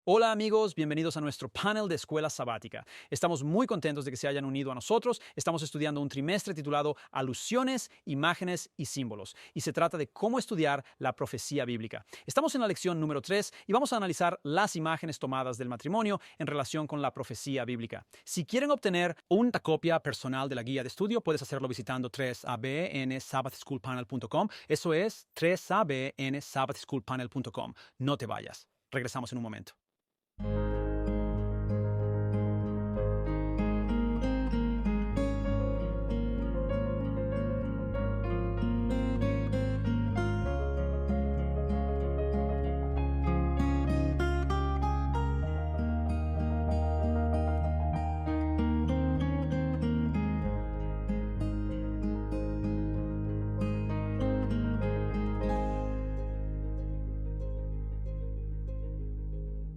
Hola amigos, bienvenidos a nuestro panel de escuela sabática. Estamos muy contentos de que se hayan unido a nosotros. Estamos estudiando un trimestre titulado Alusiones, Imágenes y Símbolos, y se trata de cómo estudiar la profecía bíblica. Estamos en la lección número 3 y vamos a analizar las imágenes tomadas del matrimonio en relación con la profecía bíblica. Si quieren obtener una copia personal de la guía de estudio, puedes hacerlo visitando 3abnsabbathschoolpanel.com. Eso es 3abnsabbathschoolpanel.com. No te vayas. Regresamos en un momento.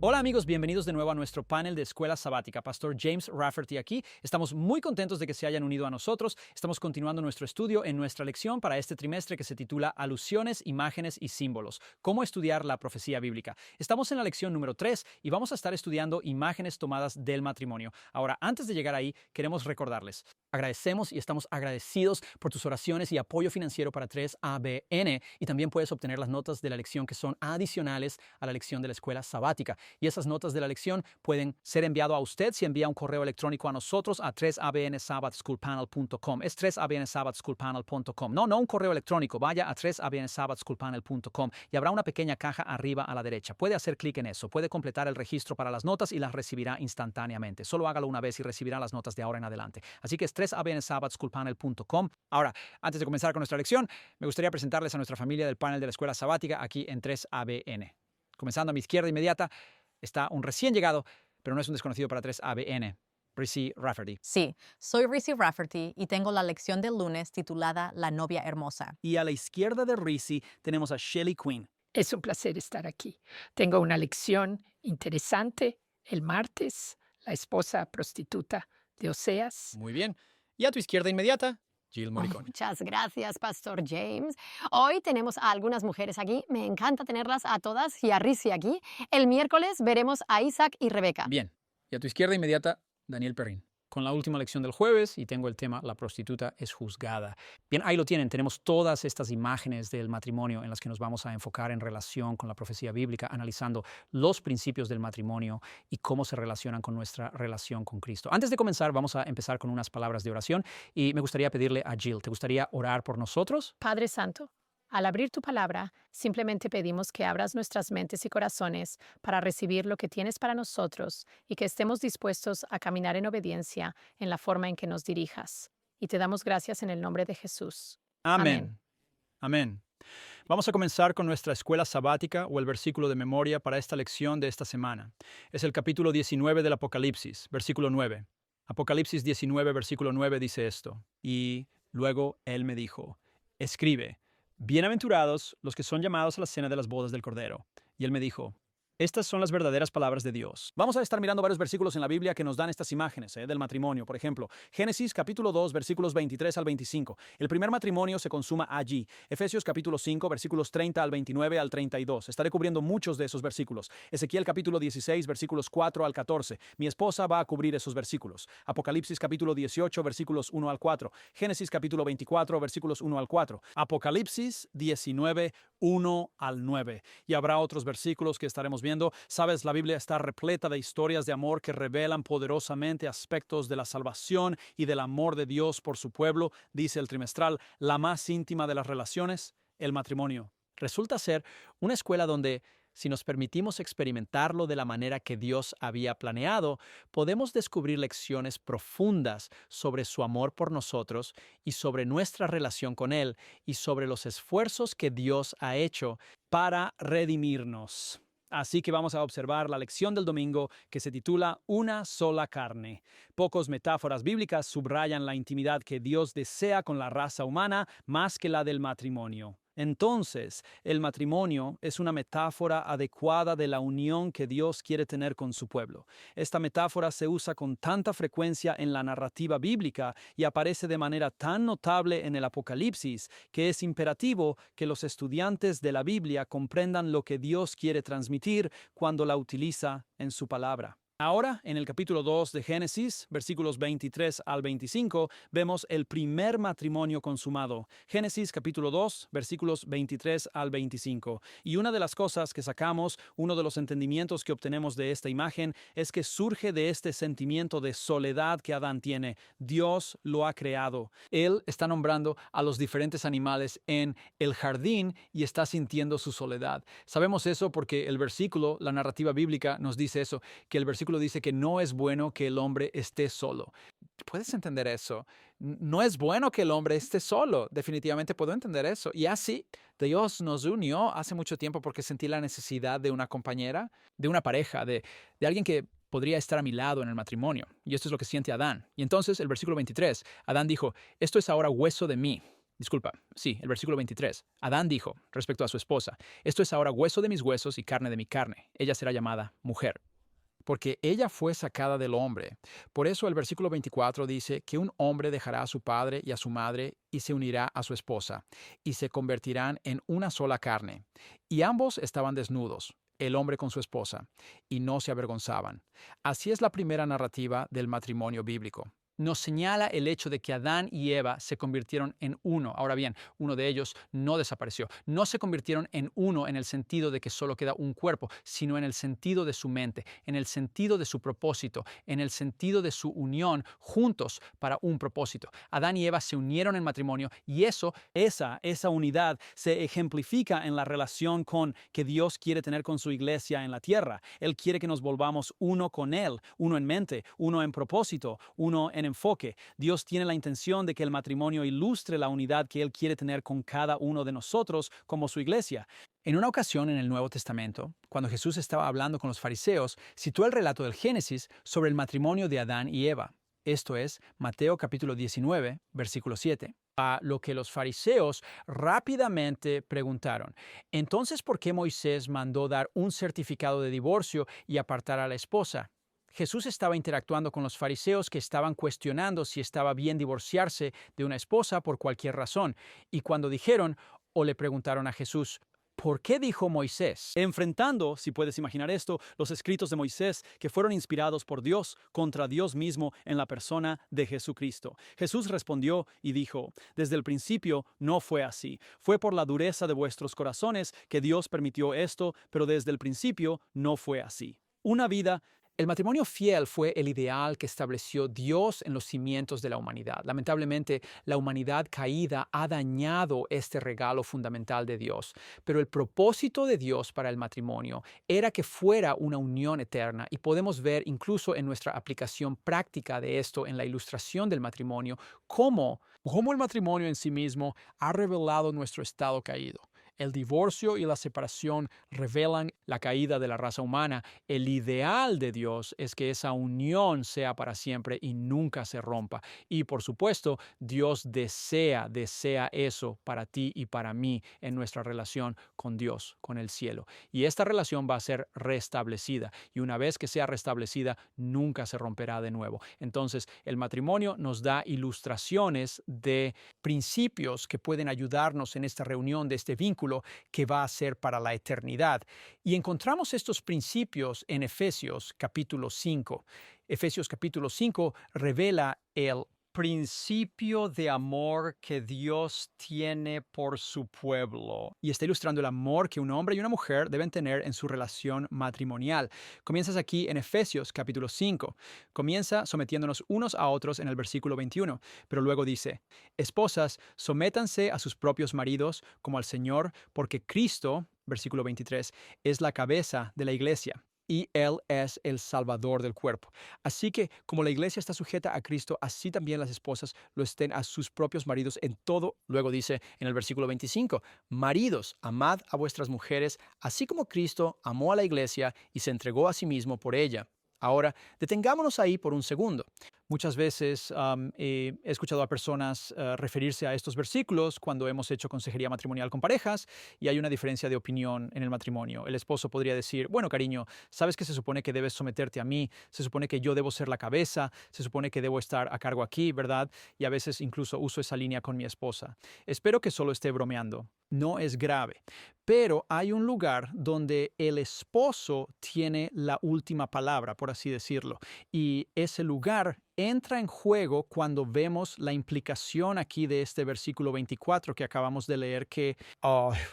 Hola amigos, bienvenidos de nuevo a nuestro panel de escuela sabática. Pastor James Rafferty aquí. Estamos muy contentos de que se hayan unido a nosotros. Estamos continuando nuestro estudio en nuestra lección para este trimestre que se titula Alusiones, Imágenes y Símbolos. Cómo estudiar la profecía bíblica. Estamos en la lección número 3 y vamos a estar estudiando imágenes tomadas del matrimonio. Ahora, antes de llegar ahí, queremos recordarles. Agradecemos y estamos agradecidos por tus oraciones y apoyo financiero para 3ABN, y también puedes obtener las notas de la lección que son adicionales a la lección de la escuela sabática. Y esas notas de la lección pueden ser enviadas a usted si envía un correo electrónico a nosotros a 3abnsabbathschoolpanel.com. Es 3abnsabbathschoolpanel.com. No un correo electrónico. Vaya a 3abnsabbathschoolpanel.com y habrá una pequeña caja arriba a la derecha. Puede hacer clic en eso. Puede completar el registro para las notas y las recibirá instantáneamente. Solo hágalo una vez y recibirá las notas de ahora en adelante. Así que es 3abnsabbathschoolpanel.com. Ahora, antes de comenzar con nuestra lección, me gustaría presentarles a nuestra familia del panel de la escuela sabática aquí en 3ABN. Comenzando a mi izquierda inmediata está un recién llegado, pero no es un desconocido para 3ABN, Reese Rafferty. Sí, soy Reese Rafferty y tengo la lección del lunes titulada La novia hermosa. Y a la izquierda de Reese tenemos a Shelley Quinn. Es un placer estar aquí. Tengo una lección interesante el martes, la esposa prostituta de Oseas. Muy bien. Y a tu izquierda inmediata, Jill Morricone. Muchas gracias, Pastor James. Hoy tenemos a algunas mujeres aquí. Me encanta tenerlas a todas y a Rizzi aquí. El miércoles veremos a Isaac y Rebeca. Bien. Y a tu izquierda inmediata, Daniel Perrin. Con la última lección del jueves, y tengo el tema La prostituta es juzgada. Bien, ahí lo tienen. Tenemos todas estas imágenes del matrimonio en las que nos vamos a enfocar en relación con la profecía bíblica, analizando los principios del matrimonio y cómo se relacionan con nuestra relación con Cristo. Antes de comenzar, vamos a empezar con unas palabras de oración y me gustaría pedirle a Jill, ¿te gustaría orar por nosotros? Padre Santo, al abrir tu palabra, simplemente pedimos que abras nuestras mentes y corazones para recibir lo que tienes para nosotros y que estemos dispuestos a caminar en obediencia en la forma en que nos dirijas. Y te damos gracias en el nombre de Jesús. Amén. Amén. Vamos a comenzar con nuestra escuela sabática o el versículo de memoria para esta lección de esta semana. Es el capítulo 19 del Apocalipsis, versículo 9. Apocalipsis 19, versículo 9 dice esto. Y luego él me dijo, escribe, bienaventurados los que son llamados a la cena de las bodas del Cordero. Y él me dijo, estas son las verdaderas palabras de Dios. Vamos a estar mirando varios versículos en la Biblia que nos dan estas imágenes del matrimonio. Por ejemplo, Génesis capítulo 2, versículos 23 al 25. El primer matrimonio se consuma allí. Efesios capítulo 5, versículos 30 al 29 al 32. Estaré cubriendo muchos de esos versículos. Ezequiel capítulo 16, versículos 4 al 14. Mi esposa va a cubrir esos versículos. Apocalipsis capítulo 18, versículos 1 al 4. Génesis capítulo 24, versículos 1 al 4. Apocalipsis 19, 1 al 9. Y habrá otros versículos que estaremos viendo. Sabes, la Biblia está repleta de historias de amor que revelan poderosamente aspectos de la salvación y del amor de Dios por su pueblo. Dice el trimestral, la más íntima de las relaciones, el matrimonio. Resulta ser una escuela donde, si nos permitimos experimentarlo de la manera que Dios había planeado, podemos descubrir lecciones profundas sobre su amor por nosotros y sobre nuestra relación con Él y sobre los esfuerzos que Dios ha hecho para redimirnos. Así que vamos a observar la lección del domingo que se titula Una sola carne. Pocas metáforas bíblicas subrayan la intimidad que Dios desea con la raza humana más que la del matrimonio. Entonces, el matrimonio es una metáfora adecuada de la unión que Dios quiere tener con su pueblo. Esta metáfora se usa con tanta frecuencia en la narrativa bíblica y aparece de manera tan notable en el Apocalipsis que es imperativo que los estudiantes de la Biblia comprendan lo que Dios quiere transmitir cuando la utiliza en su palabra. Ahora, en el capítulo 2 de Génesis, versículos 23 al 25, vemos el primer matrimonio consumado. Génesis capítulo 2, versículos 23 al 25. Y una de las cosas que sacamos, uno de los entendimientos que obtenemos de esta imagen, es que surge de este sentimiento de soledad que Adán tiene. Dios lo ha creado. Él está nombrando a los diferentes animales en el jardín y está sintiendo su soledad. Sabemos eso porque el versículo, la narrativa bíblica, nos dice eso, que el versículo dice que no es bueno que el hombre esté solo. ¿Puedes entender eso? No es bueno que el hombre esté solo. Definitivamente puedo entender eso. Y así, Dios nos unió hace mucho tiempo porque sentí la necesidad de una compañera, de una pareja, de alguien que podría estar a mi lado en el matrimonio. Y esto es lo que siente Adán. Y entonces, el versículo 23, Adán dijo, esto es ahora hueso de mí. Disculpa, sí, el versículo 23. Adán dijo, respecto a su esposa, esto es ahora hueso de mis huesos y carne de mi carne. Ella será llamada mujer, porque ella fue sacada del hombre. Por eso el versículo 24 dice que un hombre dejará a su padre y a su madre y se unirá a su esposa, y se convertirán en una sola carne. Y ambos estaban desnudos, el hombre con su esposa, y no se avergonzaban. Así es la primera narrativa del matrimonio bíblico. Nos señala el hecho de que Adán y Eva se convirtieron en uno. Ahora bien, uno de ellos no desapareció. No se convirtieron en uno en el sentido de que solo queda un cuerpo, sino en el sentido de su mente, en el sentido de su propósito, en el sentido de su unión juntos para un propósito. Adán y Eva se unieron en matrimonio y esa unidad se ejemplifica en la relación que Dios quiere tener con su iglesia en la tierra. Él quiere que nos volvamos uno con Él, uno en mente, uno en propósito, uno en enfoque. Dios tiene la intención de que el matrimonio ilustre la unidad que Él quiere tener con cada uno de nosotros como su iglesia. En una ocasión en el Nuevo Testamento, cuando Jesús estaba hablando con los fariseos, citó el relato del Génesis sobre el matrimonio de Adán y Eva. Esto es Mateo capítulo 19, versículo 7. A lo que los fariseos rápidamente preguntaron, entonces, ¿por qué Moisés mandó dar un certificado de divorcio y apartar a la esposa? Jesús estaba interactuando con los fariseos que estaban cuestionando si estaba bien divorciarse de una esposa por cualquier razón. Y cuando dijeron o le preguntaron a Jesús, ¿por qué dijo Moisés? Enfrentando, si puedes imaginar esto, los escritos de Moisés que fueron inspirados por Dios contra Dios mismo en la persona de Jesucristo. Jesús respondió y dijo, desde el principio no fue así. Fue por la dureza de vuestros corazones que Dios permitió esto, pero desde el principio no fue así. El matrimonio fiel fue el ideal que estableció Dios en los cimientos de la humanidad. Lamentablemente, la humanidad caída ha dañado este regalo fundamental de Dios. Pero el propósito de Dios para el matrimonio era que fuera una unión eterna y podemos ver incluso en nuestra aplicación práctica de esto en la ilustración del matrimonio cómo el matrimonio en sí mismo ha revelado nuestro estado caído. El divorcio y la separación revelan la caída de la raza humana. El ideal de Dios es que esa unión sea para siempre y nunca se rompa. Y por supuesto, Dios desea eso para ti y para mí en nuestra relación con Dios, con el cielo. Y esta relación va a ser restablecida. Y una vez que sea restablecida, nunca se romperá de nuevo. Entonces, el matrimonio nos da ilustraciones de principios que pueden ayudarnos en esta reunión de este vínculo que va a ser para la eternidad. Y encontramos estos principios en Efesios capítulo 5. Efesios capítulo 5 revela el principio de amor que Dios tiene por su pueblo. Y está ilustrando el amor que un hombre y una mujer deben tener en su relación matrimonial. Comienzas aquí en Efesios capítulo 5. Comienza sometiéndonos unos a otros en el versículo 21, pero luego dice, esposas, sométanse a sus propios maridos como al Señor, porque Cristo, versículo 23, es la cabeza de la iglesia. Y Él es el Salvador del cuerpo. Así que, como la iglesia está sujeta a Cristo, así también las esposas lo estén a sus propios maridos en todo. Luego dice en el versículo 25, maridos, amad a vuestras mujeres, así como Cristo amó a la iglesia y se entregó a sí mismo por ella. Ahora, detengámonos ahí por un segundo. Muchas veces he escuchado a personas referirse a estos versículos cuando hemos hecho consejería matrimonial con parejas y hay una diferencia de opinión en el matrimonio. El esposo podría decir, bueno, cariño, sabes que se supone que debes someterte a mí, se supone que yo debo ser la cabeza, se supone que debo estar a cargo aquí, ¿verdad? Y a veces incluso uso esa línea con mi esposa. Espero que solo esté bromeando. No es grave. Pero hay un lugar donde el esposo tiene la última palabra, por así decirlo. Y ese lugar entra en juego cuando vemos la implicación aquí de este versículo 24 que acabamos de leer que,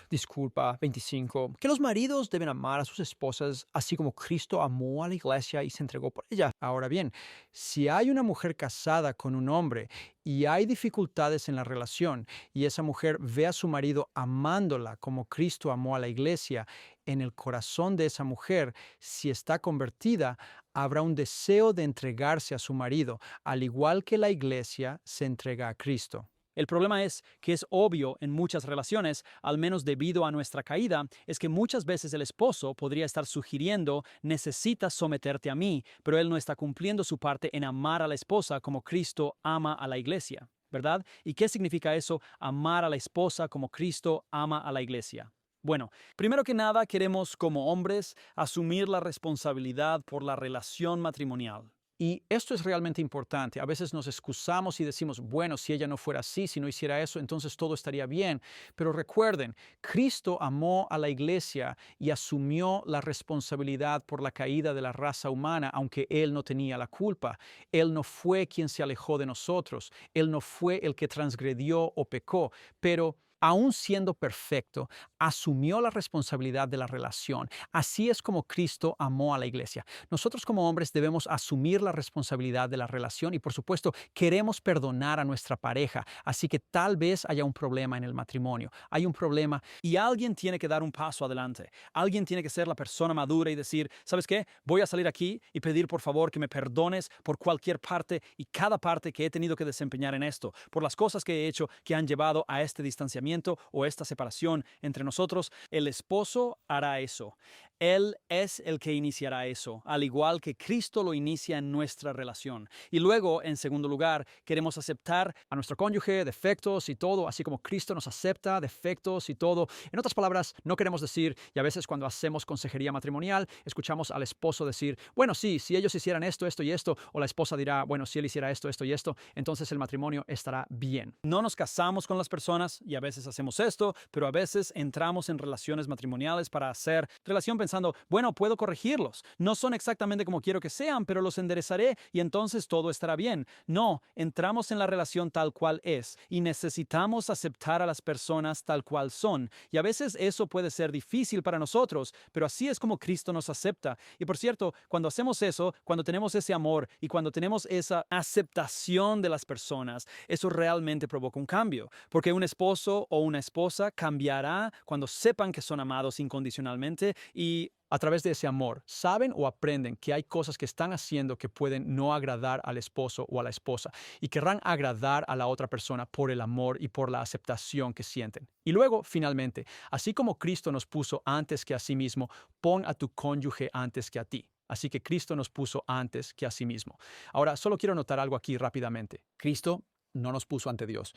disculpa, 25, que los maridos deben amar a sus esposas así como Cristo amó a la iglesia y se entregó por ella. Ahora bien, si hay una mujer casada con un hombre y hay dificultades en la relación y esa mujer ve a su marido amándola como Cristo amó a la iglesia, en el corazón de esa mujer, si está convertida, habrá un deseo de entregarse a su marido, al igual que la iglesia se entrega a Cristo. El problema es que es obvio en muchas relaciones, al menos debido a nuestra caída, es que muchas veces el esposo podría estar sugiriendo, necesitas someterte a mí, pero él no está cumpliendo su parte en amar a la esposa como Cristo ama a la iglesia, ¿verdad? ¿Y qué significa eso, amar a la esposa como Cristo ama a la iglesia? Bueno, primero que nada queremos como hombres asumir la responsabilidad por la relación matrimonial. Y esto es realmente importante. A veces nos excusamos y decimos, bueno, si ella no fuera así, si no hiciera eso, entonces todo estaría bien. Pero recuerden, Cristo amó a la iglesia y asumió la responsabilidad por la caída de la raza humana, aunque Él no tenía la culpa. Él no fue quien se alejó de nosotros. Él no fue el que transgredió o pecó, pero aún siendo perfecto, asumió la responsabilidad de la relación. Así es como Cristo amó a la iglesia. Nosotros como hombres debemos asumir la responsabilidad de la relación y, por supuesto, queremos perdonar a nuestra pareja. Así que tal vez haya un problema en el matrimonio. Hay un problema y alguien tiene que dar un paso adelante. Alguien tiene que ser la persona madura y decir, ¿sabes qué? Voy a salir aquí y pedir por favor que me perdones por cualquier parte y cada parte que he tenido que desempeñar en esto, por las cosas que he hecho que han llevado a este distanciamiento o esta separación entre nosotros. El esposo hará eso. Él es el que iniciará eso, al igual que Cristo lo inicia en nuestra relación. Y luego, en segundo lugar, queremos aceptar a nuestro cónyuge, defectos y todo, así como Cristo nos acepta defectos y todo. En otras palabras, no queremos decir, y a veces cuando hacemos consejería matrimonial, escuchamos al esposo decir, bueno, sí, si ellos hicieran esto, esto y esto, o la esposa dirá, bueno, si él hiciera esto, esto y esto, entonces el matrimonio estará bien. No nos casamos con las personas y a veces hacemos esto, pero a veces entramos en relaciones matrimoniales para hacer relación pensando, bueno, puedo corregirlos. No son exactamente como quiero que sean, pero los enderezaré y entonces todo estará bien. No, entramos en la relación tal cual es y necesitamos aceptar a las personas tal cual son. Y a veces eso puede ser difícil para nosotros, pero así es como Cristo nos acepta. Y por cierto, cuando hacemos eso, cuando tenemos ese amor y cuando tenemos esa aceptación de las personas, eso realmente provoca un cambio. Porque un esposo o una esposa cambiará cuando sepan que son amados incondicionalmente y a través de ese amor, saben o aprenden que hay cosas que están haciendo que pueden no agradar al esposo o a la esposa y querrán agradar a la otra persona por el amor y por la aceptación que sienten. Y luego, finalmente, así como Cristo nos puso antes que a sí mismo, pon a tu cónyuge antes que a ti. Así que Cristo nos puso antes que a sí mismo. Ahora, solo quiero notar algo aquí rápidamente. Cristo no nos puso ante Dios.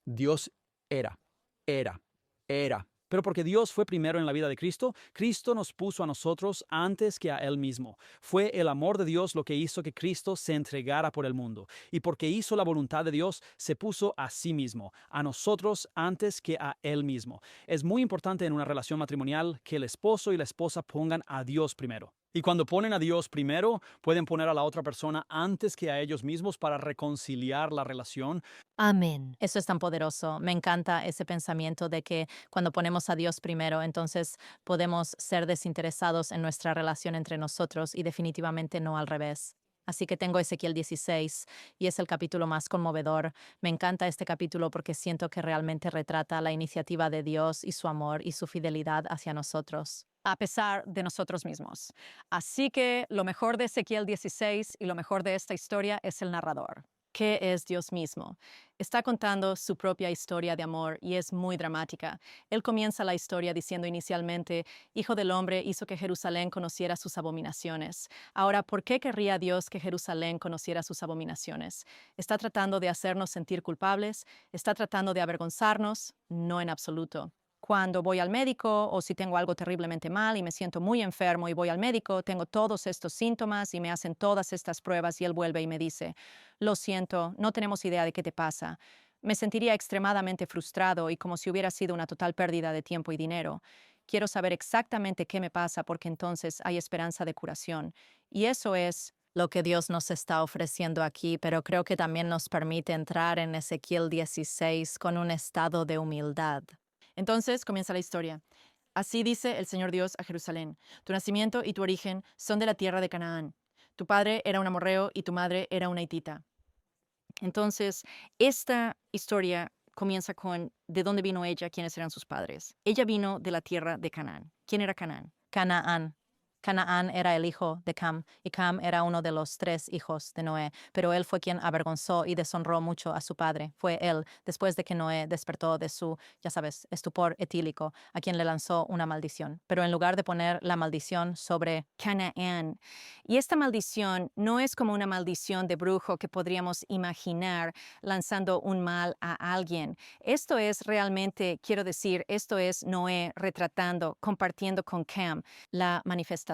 Dios era. Pero porque Dios fue primero en la vida de Cristo, Cristo nos puso a nosotros antes que a Él mismo. Fue el amor de Dios lo que hizo que Cristo se entregara por el mundo. Y porque hizo la voluntad de Dios, se puso a sí mismo, a nosotros antes que a Él mismo. Es muy importante en una relación matrimonial que el esposo y la esposa pongan a Dios primero. Y cuando ponen a Dios primero, pueden poner a la otra persona antes que a ellos mismos para reconciliar la relación. Amén. Eso es tan poderoso. Me encanta ese pensamiento de que cuando ponemos a Dios primero, entonces podemos ser desinteresados en nuestra relación entre nosotros y definitivamente no al revés. Así que tengo Ezequiel 16 y es el capítulo más conmovedor. Me encanta este capítulo porque siento que realmente retrata la iniciativa de Dios y su amor y su fidelidad hacia nosotros, a pesar de nosotros mismos. Así que lo mejor de Ezequiel 16 y lo mejor de esta historia es el narrador. ¿Qué es Dios mismo? Está contando su propia historia de amor y es muy dramática. Él comienza la historia diciendo inicialmente, Hijo del hombre hizo que Jerusalén conociera sus abominaciones. Ahora, ¿por qué querría Dios que Jerusalén conociera sus abominaciones? ¿Está tratando de hacernos sentir culpables? ¿Está tratando de avergonzarnos? No en absoluto. Cuando voy al médico o si tengo algo terriblemente mal y me siento muy enfermo y voy al médico, tengo todos estos síntomas y me hacen todas estas pruebas y él vuelve y me dice, lo siento, no tenemos idea de qué te pasa. Me sentiría extremadamente frustrado y como si hubiera sido una total pérdida de tiempo y dinero. Quiero saber exactamente qué me pasa porque entonces hay esperanza de curación. Y eso es lo que Dios nos está ofreciendo aquí, pero creo que también nos permite entrar en Ezequiel 16 con un estado de humildad. Entonces comienza la historia. Así dice el Señor Dios a Jerusalén: tu nacimiento y tu origen son de la tierra de Canaán. Tu padre era un amorreo y tu madre era una hitita. Entonces, esta historia comienza con de dónde vino ella, quiénes eran sus padres. Ella vino de la tierra de Canaán. ¿Quién era Canaán? Canaán. Canaán era el hijo de Cam, y Cam era uno de los 3 hijos de Noé, pero él fue quien avergonzó y deshonró mucho a su padre. Fue él, después de que Noé despertó de su, ya sabes, estupor etílico, a quien le lanzó una maldición. Pero en lugar de poner la maldición sobre Canaán, y esta maldición no es como una maldición de brujo que podríamos imaginar lanzando un mal a alguien. Esto es realmente, quiero decir, esto es Noé retratando, compartiendo con Cam la manifestación,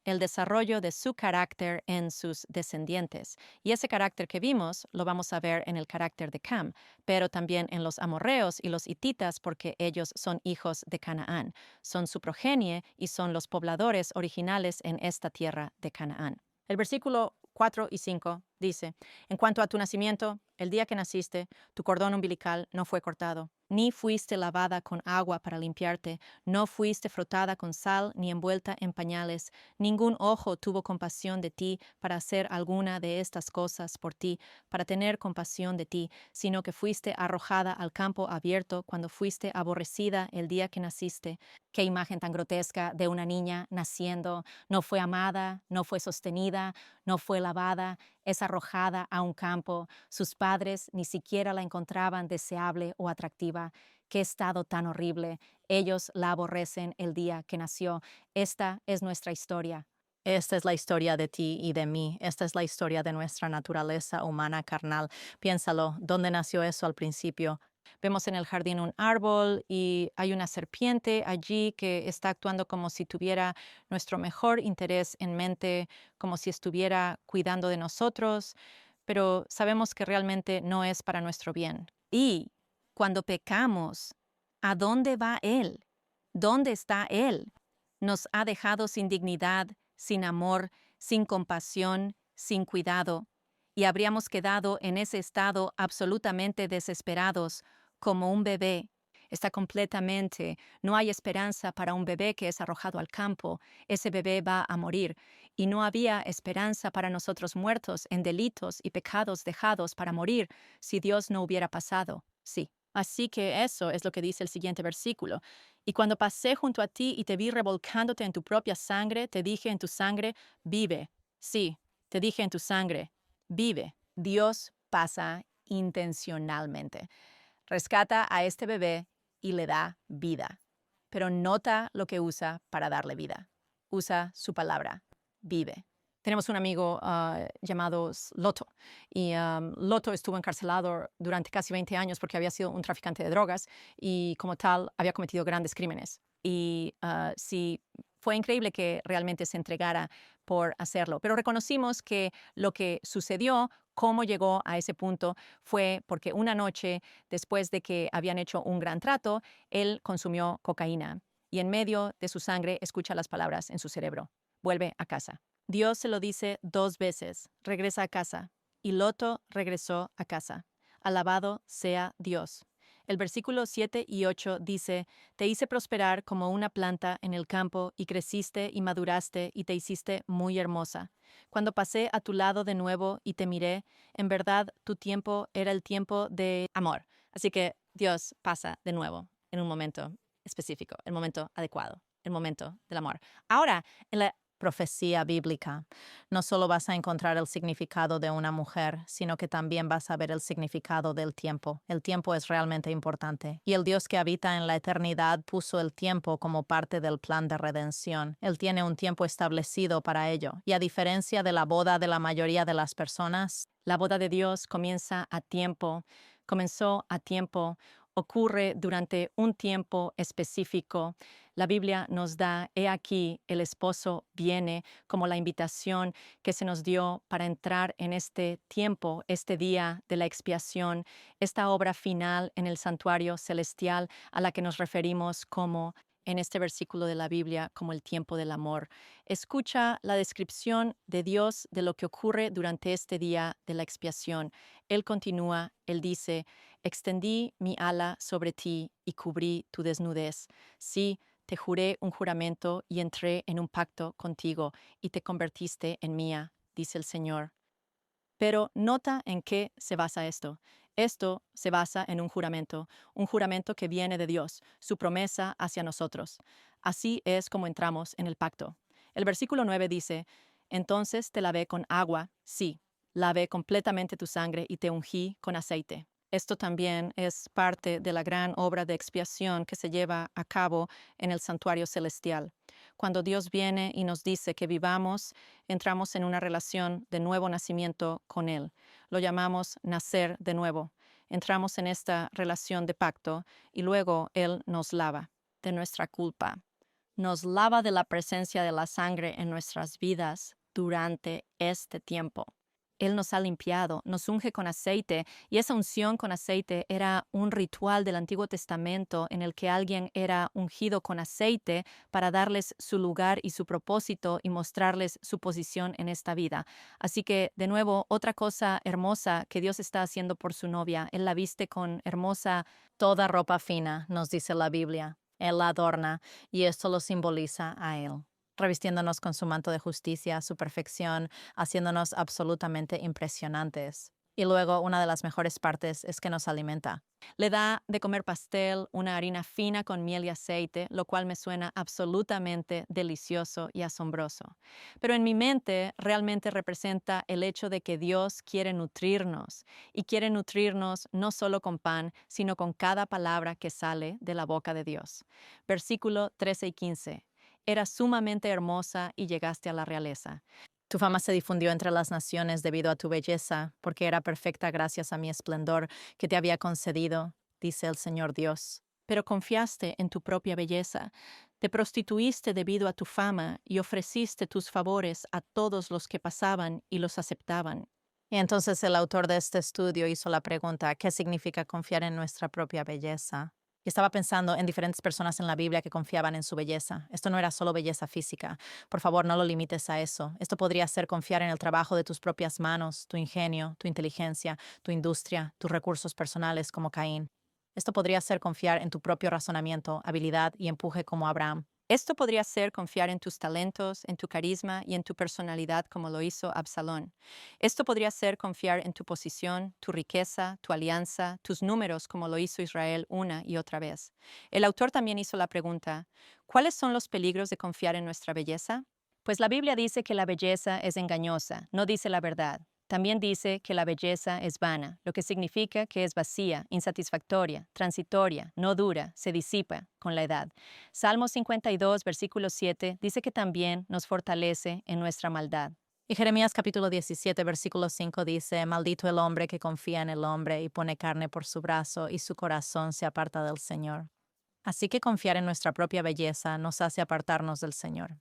el desarrollo de su carácter en sus descendientes. Y ese carácter que vimos lo vamos a ver en el carácter de Cam, pero también en los amorreos y los hititas porque ellos son hijos de Canaán, son su progenie y son los pobladores originales en esta tierra de Canaán. El versículo 4 y 5 dice, en cuanto a tu nacimiento, el día que naciste, tu cordón umbilical no fue cortado, ni fuiste lavada con agua para limpiarte, no fuiste frotada con sal ni envuelta en pañales, ningún ojo tuvo compasión de ti para hacer alguna de estas cosas por ti, para tener compasión de ti, sino que fuiste arrojada al campo abierto cuando fuiste aborrecida el día que naciste. Qué imagen tan grotesca de una niña naciendo, no fue amada, no fue sostenida, no fue lavada, es arrojada a un campo. Sus padres ni siquiera la encontraban deseable o atractiva. Qué estado tan horrible. Ellos la aborrecen el día que nació. Esta es nuestra historia. Esta es la historia de ti y de mí. Esta es la historia de nuestra naturaleza humana carnal. Piénsalo, ¿dónde nació eso al principio? Vemos en el jardín un árbol y hay una serpiente allí que está actuando como si tuviera nuestro mejor interés en mente, como si estuviera cuidando de nosotros, pero sabemos que realmente no es para nuestro bien. Y cuando pecamos, ¿a dónde va Él? ¿Dónde está Él? Nos ha dejado sin dignidad, sin amor, sin compasión, sin cuidado, y habríamos quedado en ese estado absolutamente desesperados, como un bebé. Está completamente, no hay esperanza para un bebé que es arrojado al campo. Ese bebé va a morir. Y no había esperanza para nosotros muertos en delitos y pecados dejados para morir si Dios no hubiera pasado. Sí. Así que eso es lo que dice el siguiente versículo. Y cuando pasé junto a ti y te vi revolcándote en tu propia sangre, te dije en tu sangre, vive. Sí, te dije en tu sangre, vive. Dios pasa intencionalmente. Rescata a este bebé y le da vida. Pero nota lo que usa para darle vida. Usa su palabra, vive. Tenemos un amigo llamado Loto y Loto estuvo encarcelado durante casi 20 años porque había sido un traficante de drogas y como tal había cometido grandes crímenes. Y sí, fue increíble que realmente se entregara por hacerlo. Pero reconocimos que lo que sucedió, cómo llegó a ese punto, fue porque una noche, después de que habían hecho un gran trato, él consumió cocaína y en medio de su sangre escucha las palabras en su cerebro. Vuelve a casa. Dios se lo dice 2 veces, regresa a casa. Y Loto regresó a casa. Alabado sea Dios. El versículo 7 y 8 dice, te hice prosperar como una planta en el campo y creciste y maduraste y te hiciste muy hermosa. Cuando pasé a tu lado de nuevo y te miré, en verdad tu tiempo era el tiempo de amor. Así que Dios pasa de nuevo en un momento específico, el momento adecuado, el momento del amor. Ahora, en la profecía bíblica. No solo vas a encontrar el significado de una mujer, sino que también vas a ver el significado del tiempo. El tiempo es realmente importante. Y el Dios que habita en la eternidad puso el tiempo como parte del plan de redención. Él tiene un tiempo establecido para ello. Y a diferencia de la boda de la mayoría de las personas, la boda de Dios comenzó a tiempo, ocurre durante un tiempo específico. La Biblia nos da, he aquí, el esposo viene, como la invitación que se nos dio para entrar en este tiempo, este día de la expiación, esta obra final en el santuario celestial a la que nos referimos como en este versículo de la Biblia como el tiempo del amor. Escucha la descripción de Dios de lo que ocurre durante este día de la expiación. Él continúa, él dice, extendí mi ala sobre ti y cubrí tu desnudez. Sí, te juré un juramento y entré en un pacto contigo y te convertiste en mía, dice el Señor. Pero nota en qué se basa esto. Esto se basa en un juramento que viene de Dios, su promesa hacia nosotros. Así es como entramos en el pacto. El versículo 9 dice, entonces te lavé con agua, sí, lavé completamente tu sangre y te ungí con aceite. Esto también es parte de la gran obra de expiación que se lleva a cabo en el santuario celestial. Cuando Dios viene y nos dice que vivamos, entramos en una relación de nuevo nacimiento con Él. Lo llamamos nacer de nuevo. Entramos en esta relación de pacto y luego Él nos lava de nuestra culpa. Nos lava de la presencia de la sangre en nuestras vidas durante este tiempo. Él nos ha limpiado, nos unge con aceite, y esa unción con aceite era un ritual del Antiguo Testamento en el que alguien era ungido con aceite para darles su lugar y su propósito y mostrarles su posición en esta vida. Así que, de nuevo, otra cosa hermosa que Dios está haciendo por su novia. Él la viste con hermosa, toda ropa fina, nos dice la Biblia. Él la adorna y esto lo simboliza a Él, revistiéndonos con su manto de justicia, su perfección, haciéndonos absolutamente impresionantes. Y luego, una de las mejores partes es que nos alimenta. Le da de comer pastel, una harina fina con miel y aceite, lo cual me suena absolutamente delicioso y asombroso. Pero en mi mente realmente representa el hecho de que Dios quiere nutrirnos, y quiere nutrirnos no solo con pan, sino con cada palabra que sale de la boca de Dios. Versículo 13 y 15. Eras sumamente hermosa y llegaste a la realeza. Tu fama se difundió entre las naciones debido a tu belleza, porque era perfecta gracias a mi esplendor que te había concedido, dice el Señor Dios. Pero confiaste en tu propia belleza, te prostituiste debido a tu fama y ofreciste tus favores a todos los que pasaban y los aceptaban. Y entonces el autor de este estudio hizo la pregunta, ¿qué significa confiar en nuestra propia belleza? Y estaba pensando en diferentes personas en la Biblia que confiaban en su belleza. Esto no era solo belleza física. Por favor, no lo limites a eso. Esto podría ser confiar en el trabajo de tus propias manos, tu ingenio, tu inteligencia, tu industria, tus recursos personales como Caín. Esto podría ser confiar en tu propio razonamiento, habilidad y empuje como Abraham. Esto podría ser confiar en tus talentos, en tu carisma y en tu personalidad como lo hizo Absalón. Esto podría ser confiar en tu posición, tu riqueza, tu alianza, tus números como lo hizo Israel una y otra vez. El autor también hizo la pregunta, ¿cuáles son los peligros de confiar en nuestra belleza? Pues la Biblia dice que la belleza es engañosa, no dice la verdad. También dice que la belleza es vana, lo que significa que es vacía, insatisfactoria, transitoria, no dura, se disipa con la edad. Salmo 52, versículo 7, dice que también nos fortalece en nuestra maldad. Y Jeremías capítulo 17, versículo 5 dice, maldito el hombre que confía en el hombre y pone carne por su brazo y su corazón se aparta del Señor. Así que confiar en nuestra propia belleza nos hace apartarnos del Señor.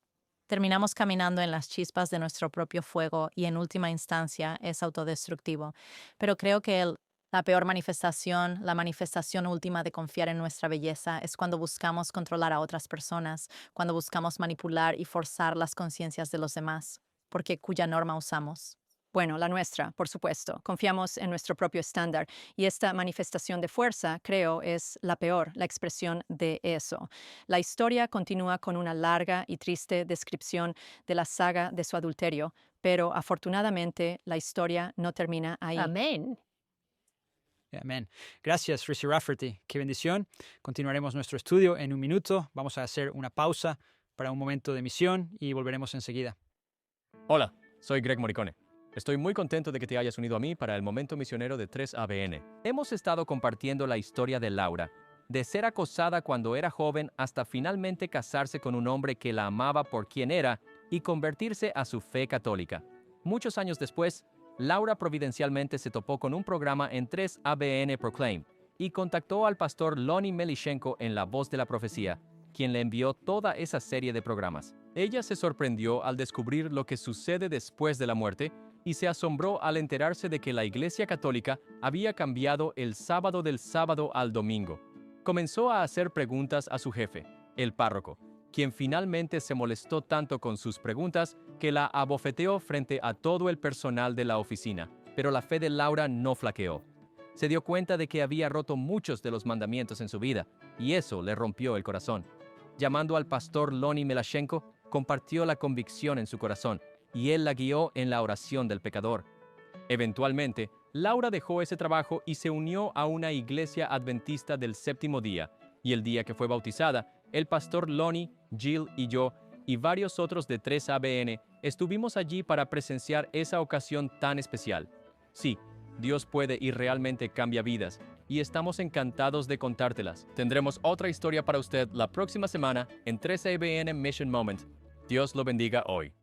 Terminamos caminando en las chispas de nuestro propio fuego y en última instancia es autodestructivo. Pero creo que la peor manifestación, la manifestación última de confiar en nuestra belleza es cuando buscamos controlar a otras personas, cuando buscamos manipular y forzar las conciencias de los demás, porque cuya norma usamos. Bueno, la nuestra, por supuesto. Confiamos en nuestro propio estándar y esta manifestación de fuerza, creo, es la peor, la expresión de eso. La historia continúa con una larga y triste descripción de la saga de su adulterio, pero afortunadamente la historia no termina ahí. Amén. Amén. Gracias, Rishi Rafferty. Qué bendición. Continuaremos nuestro estudio en un minuto. Vamos a hacer una pausa para un momento de misión y volveremos enseguida. Hola, soy Greg Morricone. Estoy muy contento de que te hayas unido a mí para el momento misionero de 3ABN. Hemos estado compartiendo la historia de Laura, de ser acosada cuando era joven hasta finalmente casarse con un hombre que la amaba por quien era y convertirse a su fe católica. Muchos años después, Laura providencialmente se topó con un programa en 3ABN Proclaim y contactó al pastor Lonnie Melishenko en La Voz de la Profecía, quien le envió toda esa serie de programas. Ella se sorprendió al descubrir lo que sucede después de la muerte y se asombró al enterarse de que la Iglesia Católica había cambiado el sábado del sábado al domingo. Comenzó a hacer preguntas a su jefe, el párroco, quien finalmente se molestó tanto con sus preguntas que la abofeteó frente a todo el personal de la oficina. Pero la fe de Laura no flaqueó. Se dio cuenta de que había roto muchos de los mandamientos en su vida, y eso le rompió el corazón. Llamando al pastor Lonnie Melashenko, compartió la convicción en su corazón, y él la guió en la oración del pecador. Eventualmente, Laura dejó ese trabajo y se unió a una iglesia adventista del séptimo día, y el día que fue bautizada, el pastor Lonnie, Jill y yo, y varios otros de 3ABN, estuvimos allí para presenciar esa ocasión tan especial. Sí, Dios puede y realmente cambia vidas, y estamos encantados de contártelas. Tendremos otra historia para usted la próxima semana en 3ABN Mission Moment. Dios lo bendiga hoy.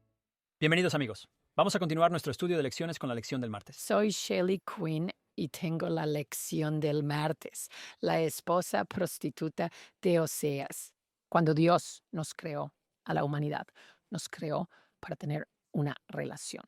Bienvenidos amigos. Vamos a continuar nuestro estudio de lecciones con la lección del martes. Soy Shelley Quinn y tengo la lección del martes, la esposa prostituta de Oseas. Cuando Dios nos creó a la humanidad, nos creó para tener una relación.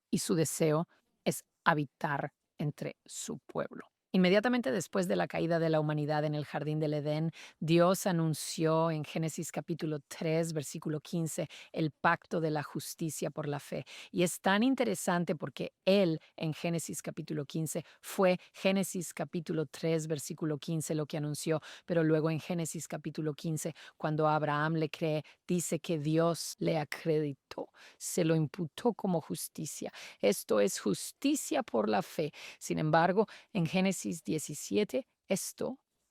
Y su deseo es habitar entre su pueblo. Inmediatamente después de la caída de la humanidad en el jardín del Edén, Dios anunció en Génesis capítulo 3, versículo 15, el pacto de la justicia por la fe. Y es tan interesante porque Él en Génesis capítulo 15 fue Génesis capítulo 3, versículo 15 lo que anunció, pero luego en Génesis capítulo 15, cuando Abraham le cree, dice que Dios le acreditó, se lo imputó como justicia. Esto es justicia por la fe. Sin embargo, en Génesis 17,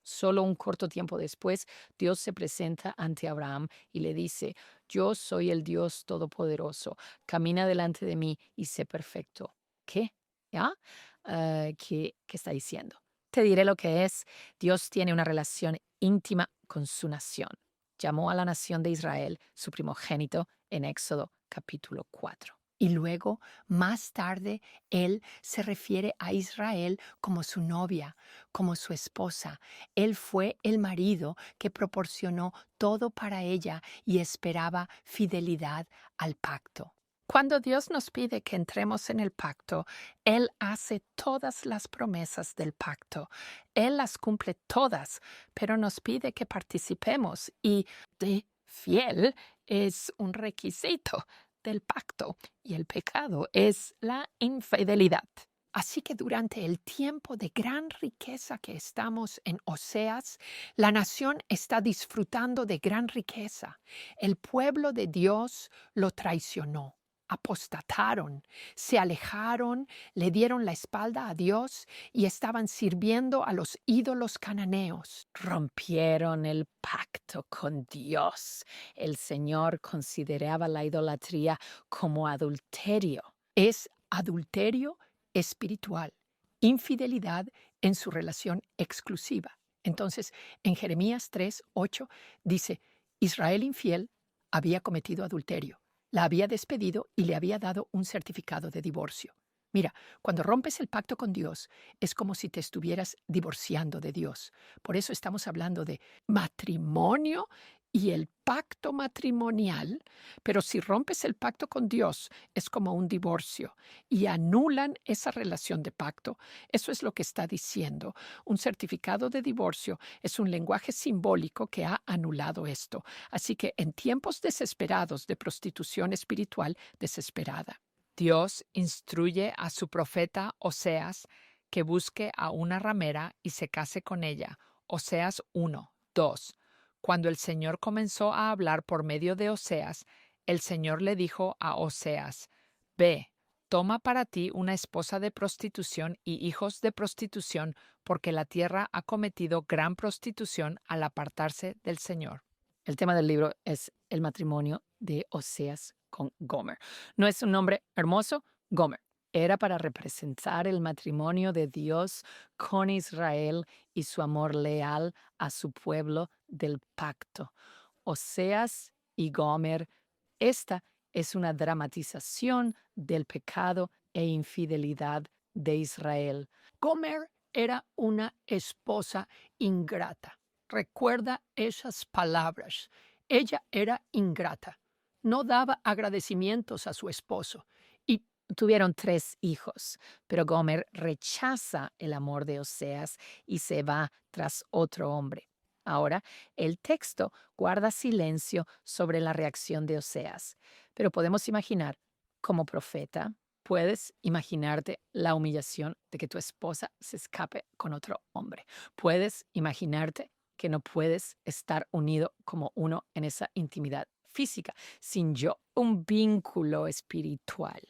solo un corto tiempo después, Dios se presenta ante Abraham y le dice, yo soy el Dios Todopoderoso, camina delante de mí y sé perfecto. ¿Qué? ¿Ya? ¿Qué está diciendo? Te diré lo que es. Dios tiene una relación íntima con su nación. Llamó a la nación de Israel su primogénito en Éxodo capítulo 4. Y luego, más tarde, Él se refiere a Israel como su novia, como su esposa. Él fue el marido que proporcionó todo para ella y esperaba fidelidad al pacto. Cuando Dios nos pide que entremos en el pacto, Él hace todas las promesas del pacto. Él las cumple todas, pero nos pide que participemos y de fiel es un requisito del pacto y el pecado es la infidelidad. Así que durante el tiempo de gran riqueza que estamos en Oseas, la nación está disfrutando de gran riqueza. El pueblo de Dios lo traicionó, apostataron, se alejaron, le dieron la espalda a Dios y estaban sirviendo a los ídolos cananeos. Rompieron el pacto con Dios. El Señor consideraba la idolatría como adulterio. Es adulterio espiritual, infidelidad en su relación exclusiva. Entonces, en Jeremías 3:8 dice, Israel infiel había cometido adulterio. La había despedido y le había dado un certificado de divorcio. Mira, cuando rompes el pacto con Dios, es como si te estuvieras divorciando de Dios. Por eso estamos hablando de matrimonio y el pacto matrimonial, pero si rompes el pacto con Dios, es como un divorcio y anulan esa relación de pacto. Eso es lo que está diciendo. Un certificado de divorcio es un lenguaje simbólico que ha anulado esto. Así que en tiempos desesperados de prostitución espiritual desesperada, Dios instruye a su profeta Oseas que busque a una ramera y se case con ella. Oseas 1:2. Cuando el Señor comenzó a hablar por medio de Oseas, el Señor le dijo a Oseas, ve, toma para ti una esposa de prostitución y hijos de prostitución, porque la tierra ha cometido gran prostitución al apartarse del Señor. El tema del libro es el matrimonio de Oseas con Gomer. ¿No es un nombre hermoso? Gomer. Era para representar el matrimonio de Dios con Israel y su amor leal a su pueblo del pacto. Oseas y Gomer. Esta es una dramatización del pecado e infidelidad de Israel. Gomer era una esposa ingrata. Recuerda esas palabras. Ella era ingrata. No daba agradecimientos a su esposo. Y tuvieron 3 hijos, pero Gomer rechaza el amor de Oseas y se va tras otro hombre. Ahora, el texto guarda silencio sobre la reacción de Oseas, pero podemos imaginar, como profeta, puedes imaginarte la humillación de que tu esposa se escape con otro hombre. Puedes imaginarte que no puedes estar unido como uno en esa intimidad física, sin yo, un vínculo espiritual.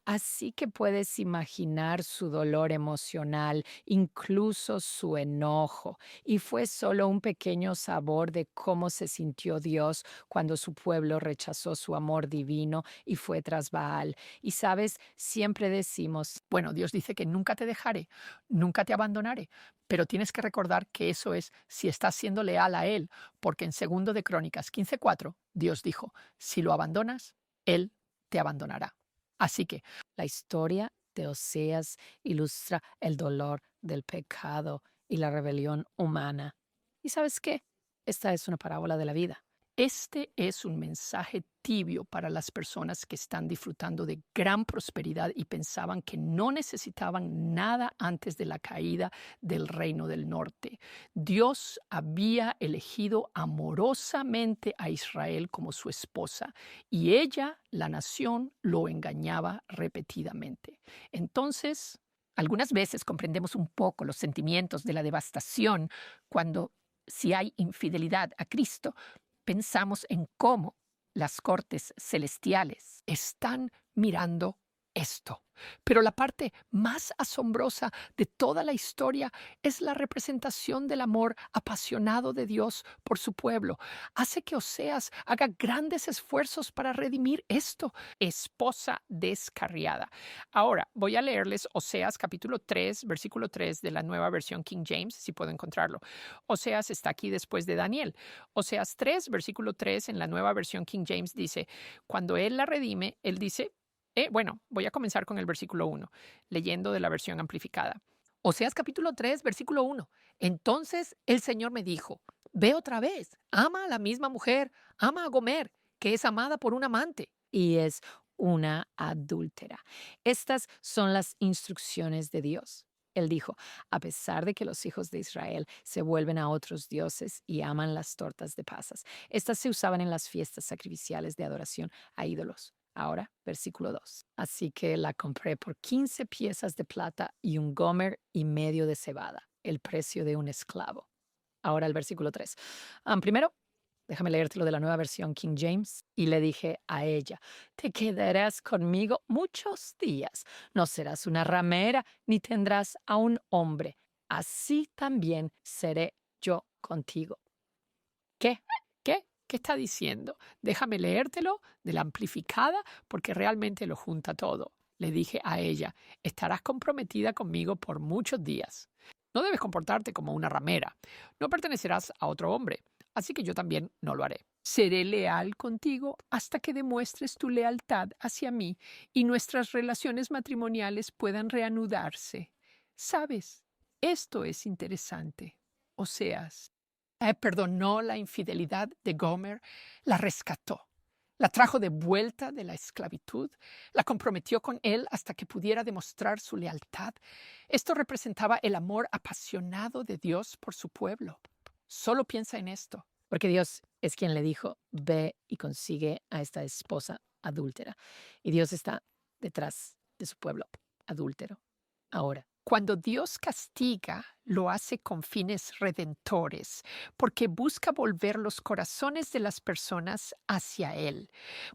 Así que puedes imaginar su dolor emocional, incluso su enojo. Y fue solo un pequeño sabor de cómo se sintió Dios cuando su pueblo rechazó su amor divino y fue tras Baal. Y sabes, siempre decimos, bueno, Dios dice que nunca te dejaré, nunca te abandonaré. Pero tienes que recordar que eso es si estás siendo leal a Él, porque en 2 de Crónicas 15:4 Dios dijo, si lo abandonas, Él te abandonará. Así que la historia de Oseas ilustra el dolor del pecado y la rebelión humana. ¿Y sabes qué? Esta es una parábola de la vida. Este es un mensaje tibio para las personas que están disfrutando de gran prosperidad y pensaban que no necesitaban nada antes de la caída del reino del norte. Dios había elegido amorosamente a Israel como su esposa y ella, la nación, lo engañaba repetidamente. Entonces, algunas veces comprendemos un poco los sentimientos de la devastación cuando, si hay infidelidad a Cristo, pensamos en cómo las cortes celestiales están mirando esto. Pero la parte más asombrosa de toda la historia es la representación del amor apasionado de Dios por su pueblo. Hace que Oseas haga grandes esfuerzos para redimir esto. Esposa descarriada. Ahora voy a leerles Oseas capítulo 3, versículo 3 de la nueva versión King James, si puedo encontrarlo. Oseas está aquí después de Daniel. Oseas 3, versículo 3 en la nueva versión King James dice, cuando Él la redime, Él dice, voy a comenzar con el versículo 1, leyendo de la versión amplificada. Oseas capítulo 3, versículo 1. Entonces el Señor me dijo, ve otra vez, ama a la misma mujer, ama a Gomer, que es amada por un amante. Y es una adúltera. Estas son las instrucciones de Dios. Él dijo, a pesar de que los hijos de Israel se vuelven a otros dioses y aman las tortas de pasas, estas se usaban en las fiestas sacrificiales de adoración a ídolos. Ahora, versículo 2. Así que la compré por 15 piezas de plata y un gomer y medio de cebada, el precio de un esclavo. Ahora el versículo 3. Primero, déjame leértelo de la nueva versión King James. Y le dije a ella, te quedarás conmigo muchos días. No serás una ramera ni tendrás a un hombre. Así también seré yo contigo. ¿Qué? ¿Qué está diciendo? Déjame leértelo de la amplificada porque realmente lo junta todo. Le dije a ella, estarás comprometida conmigo por muchos días. No debes comportarte como una ramera. No pertenecerás a otro hombre, así que yo también no lo haré. Seré leal contigo hasta que demuestres tu lealtad hacia mí y nuestras relaciones matrimoniales puedan reanudarse. ¿Sabes? Esto es interesante. Oseas perdonó la infidelidad de Gomer, la rescató, la trajo de vuelta de la esclavitud, la comprometió con él hasta que pudiera demostrar su lealtad. Esto representaba el amor apasionado de Dios por su pueblo. Solo piensa en esto. Porque Dios es quien le dijo, ve y consigue a esta esposa adúltera. Y Dios está detrás de su pueblo adúltero. Ahora, cuando Dios castiga, lo hace con fines redentores, porque busca volver los corazones de las personas hacia Él.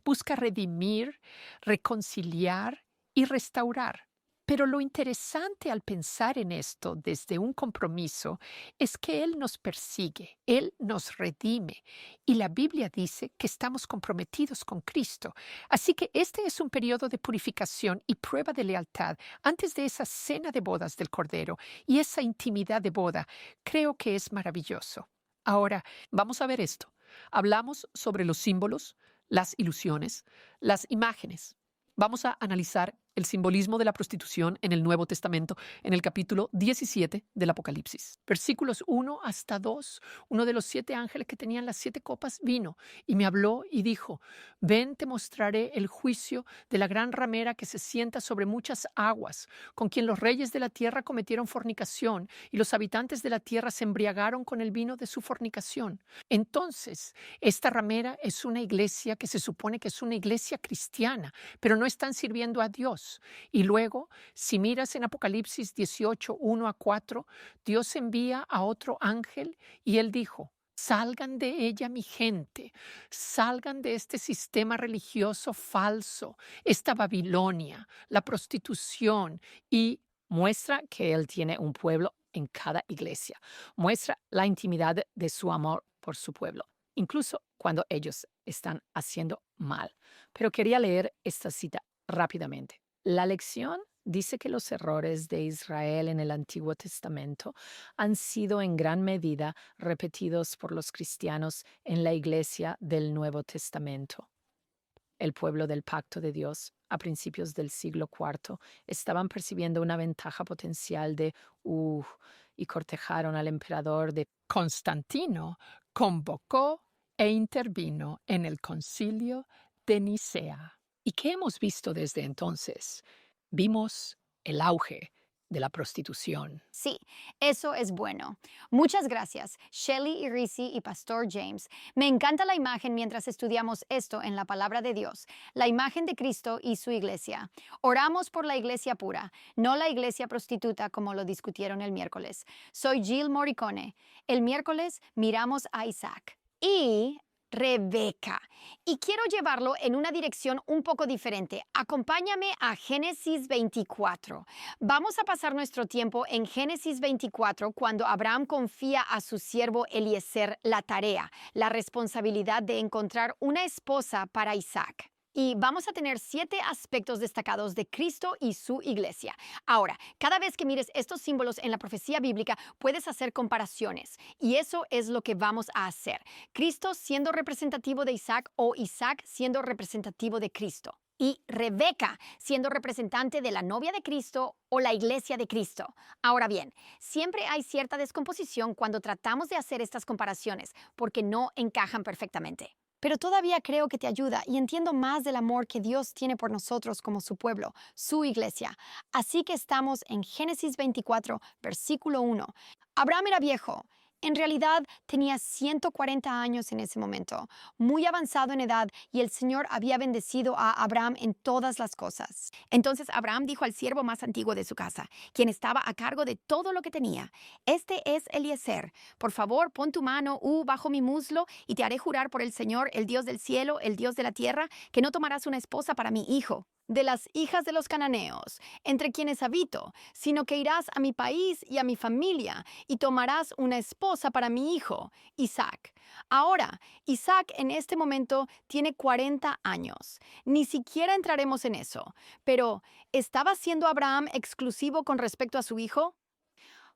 Busca redimir, reconciliar y restaurar. Pero lo interesante al pensar en esto desde un compromiso es que Él nos persigue, Él nos redime y la Biblia dice que estamos comprometidos con Cristo. Así que este es un periodo de purificación y prueba de lealtad antes de esa cena de bodas del Cordero y esa intimidad de boda. Creo que es maravilloso. Ahora, vamos a ver esto. Hablamos sobre los símbolos, las ilusiones, las imágenes. Vamos a analizar el simbolismo de la prostitución en el Nuevo Testamento, en el capítulo 17 del Apocalipsis. Versículos 1 hasta 2, uno de los 7 ángeles que tenían las 7 copas vino y me habló y dijo, ven, te mostraré el juicio de la gran ramera que se sienta sobre muchas aguas, con quien los reyes de la tierra cometieron fornicación y los habitantes de la tierra se embriagaron con el vino de su fornicación. Entonces, esta ramera es una iglesia que se supone que es una iglesia cristiana, pero no están sirviendo a Dios. Y luego, si miras en Apocalipsis 18, 1 a 4, Dios envía a otro ángel y él dijo, salgan de ella mi gente, salgan de este sistema religioso falso, esta Babilonia, la prostitución, y muestra que él tiene un pueblo en cada iglesia, muestra la intimidad de su amor por su pueblo, incluso cuando ellos están haciendo mal. Pero quería leer esta cita rápidamente. La lección dice que los errores de Israel en el Antiguo Testamento han sido en gran medida repetidos por los cristianos en la Iglesia del Nuevo Testamento. El pueblo del pacto de Dios, a principios del siglo IV, estaban percibiendo una ventaja potencial y cortejaron al emperador de Constantino, convocó e intervino en el concilio de Nicea. ¿Y qué hemos visto desde entonces? Vimos el auge de la prostitución. Sí, eso es bueno. Muchas gracias, Shelley y Rizzi y Pastor James. Me encanta la imagen mientras estudiamos esto en la palabra de Dios, la imagen de Cristo y su iglesia. Oramos por la iglesia pura, no la iglesia prostituta como lo discutieron el miércoles. Soy Jill Morricone. El miércoles miramos a Isaac y Rebeca. Y quiero llevarlo en una dirección un poco diferente. Acompáñame a Génesis 24. Vamos a pasar nuestro tiempo en Génesis 24 cuando Abraham confía a su siervo Eliezer la tarea, la responsabilidad de encontrar una esposa para Isaac. Y vamos a tener 7 aspectos destacados de Cristo y su iglesia. Ahora, cada vez que mires estos símbolos en la profecía bíblica, puedes hacer comparaciones. Y eso es lo que vamos a hacer. Cristo siendo representativo de Isaac o Isaac siendo representativo de Cristo. Y Rebeca siendo representante de la novia de Cristo o la iglesia de Cristo. Ahora bien, siempre hay cierta descomposición cuando tratamos de hacer estas comparaciones porque no encajan perfectamente. Pero todavía creo que te ayuda y entiendo más del amor que Dios tiene por nosotros como su pueblo, su iglesia. Así que estamos en Génesis 24, versículo 1. Abraham era viejo. En realidad tenía 140 años en ese momento, muy avanzado en edad, y el Señor había bendecido a Abraham en todas las cosas. Entonces Abraham dijo al siervo más antiguo de su casa, quien estaba a cargo de todo lo que tenía, este es Eliezer. Por favor, pon tu mano bajo mi muslo y te haré jurar por el Señor, el Dios del cielo, el Dios de la tierra, que no tomarás una esposa para mi hijo de las hijas de los cananeos, entre quienes habito, sino que irás a mi país y a mi familia, y tomarás una esposa para mi hijo, Isaac. Ahora, Isaac en este momento tiene 40 años. Ni siquiera entraremos en eso. Pero, ¿estaba siendo Abraham exclusivo con respecto a su hijo?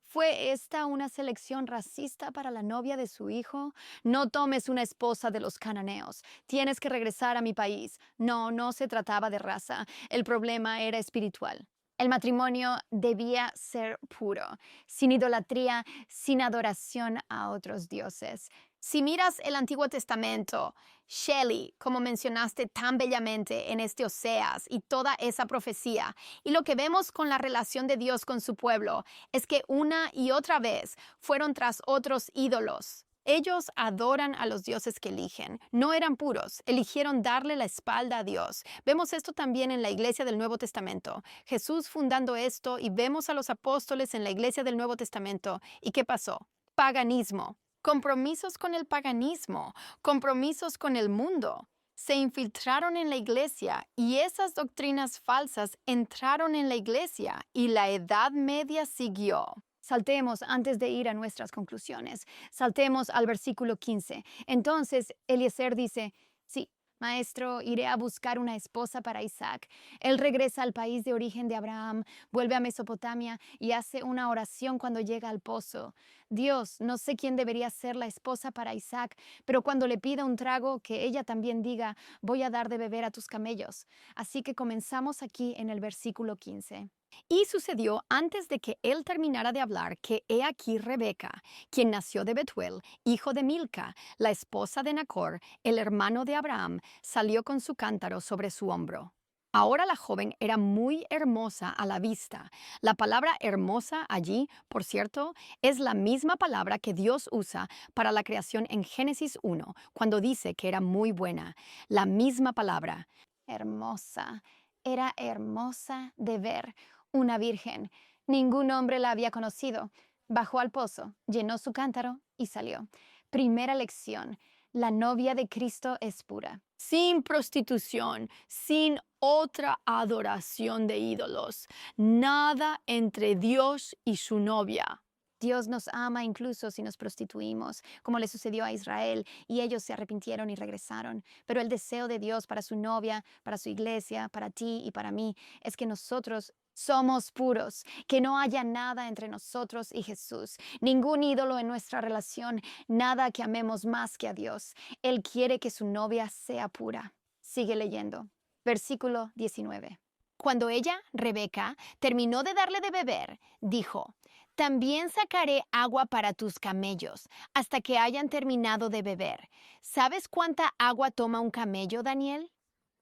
¿Fue esta una selección racista para la novia de su hijo? No tomes una esposa de los cananeos. Tienes que regresar a mi país. No se trataba de raza. El problema era espiritual. El matrimonio debía ser puro, sin idolatría, sin adoración a otros dioses. Si miras el Antiguo Testamento, Shelley, como mencionaste tan bellamente en este Oseas y toda esa profecía, y lo que vemos con la relación de Dios con su pueblo es que una y otra vez fueron tras otros ídolos. Ellos adoran a los dioses que eligen. No eran puros, eligieron darle la espalda a Dios. Vemos esto también en la iglesia del Nuevo Testamento. Jesús fundando esto y vemos a los apóstoles en la iglesia del Nuevo Testamento. ¿Y qué pasó? Paganismo. Compromisos con el paganismo, compromisos con el mundo. se infiltraron en la iglesia y esas doctrinas falsas entraron en la iglesia y la Edad Media siguió. Saltemos antes de ir a nuestras conclusiones. Saltemos al versículo 15. Entonces Eliezer dice, sí, maestro, iré a buscar una esposa para Isaac. Él regresa al país de origen de Abraham, vuelve a Mesopotamia y hace una oración cuando llega al pozo. Dios, no sé quién debería ser la esposa para Isaac, pero cuando le pida un trago, que ella también diga, voy a dar de beber a tus camellos. Así que comenzamos aquí en el versículo 15. Y sucedió antes de que él terminara de hablar que he aquí Rebeca, quien nació de Betuel, hijo de Milca, la esposa de Nacor, el hermano de Abraham, salió con su cántaro sobre su hombro. Ahora la joven era muy hermosa a la vista. La palabra hermosa allí, por cierto, es la misma palabra que Dios usa para la creación en Génesis 1, cuando dice que era muy buena. La misma palabra, hermosa. Era hermosa de ver. Una virgen. Ningún hombre la había conocido. Bajó al pozo, llenó su cántaro y salió. Primera lección. La novia de Cristo es pura. Sin prostitución, sin otra adoración de ídolos. Nada entre Dios y su novia. Dios nos ama incluso si nos prostituimos, como le sucedió a Israel, y ellos se arrepintieron y regresaron. Pero el deseo de Dios para su novia, para su iglesia, para ti y para mí, es que nosotros somos puros, que no haya nada entre nosotros y Jesús, ningún ídolo en nuestra relación, nada que amemos más que a Dios. Él quiere que su novia sea pura. Sigue leyendo. Versículo 19. Cuando ella, Rebeca, terminó de darle de beber, dijo, también sacaré agua para tus camellos, hasta que hayan terminado de beber. ¿Sabes cuánta agua toma un camello, Daniel?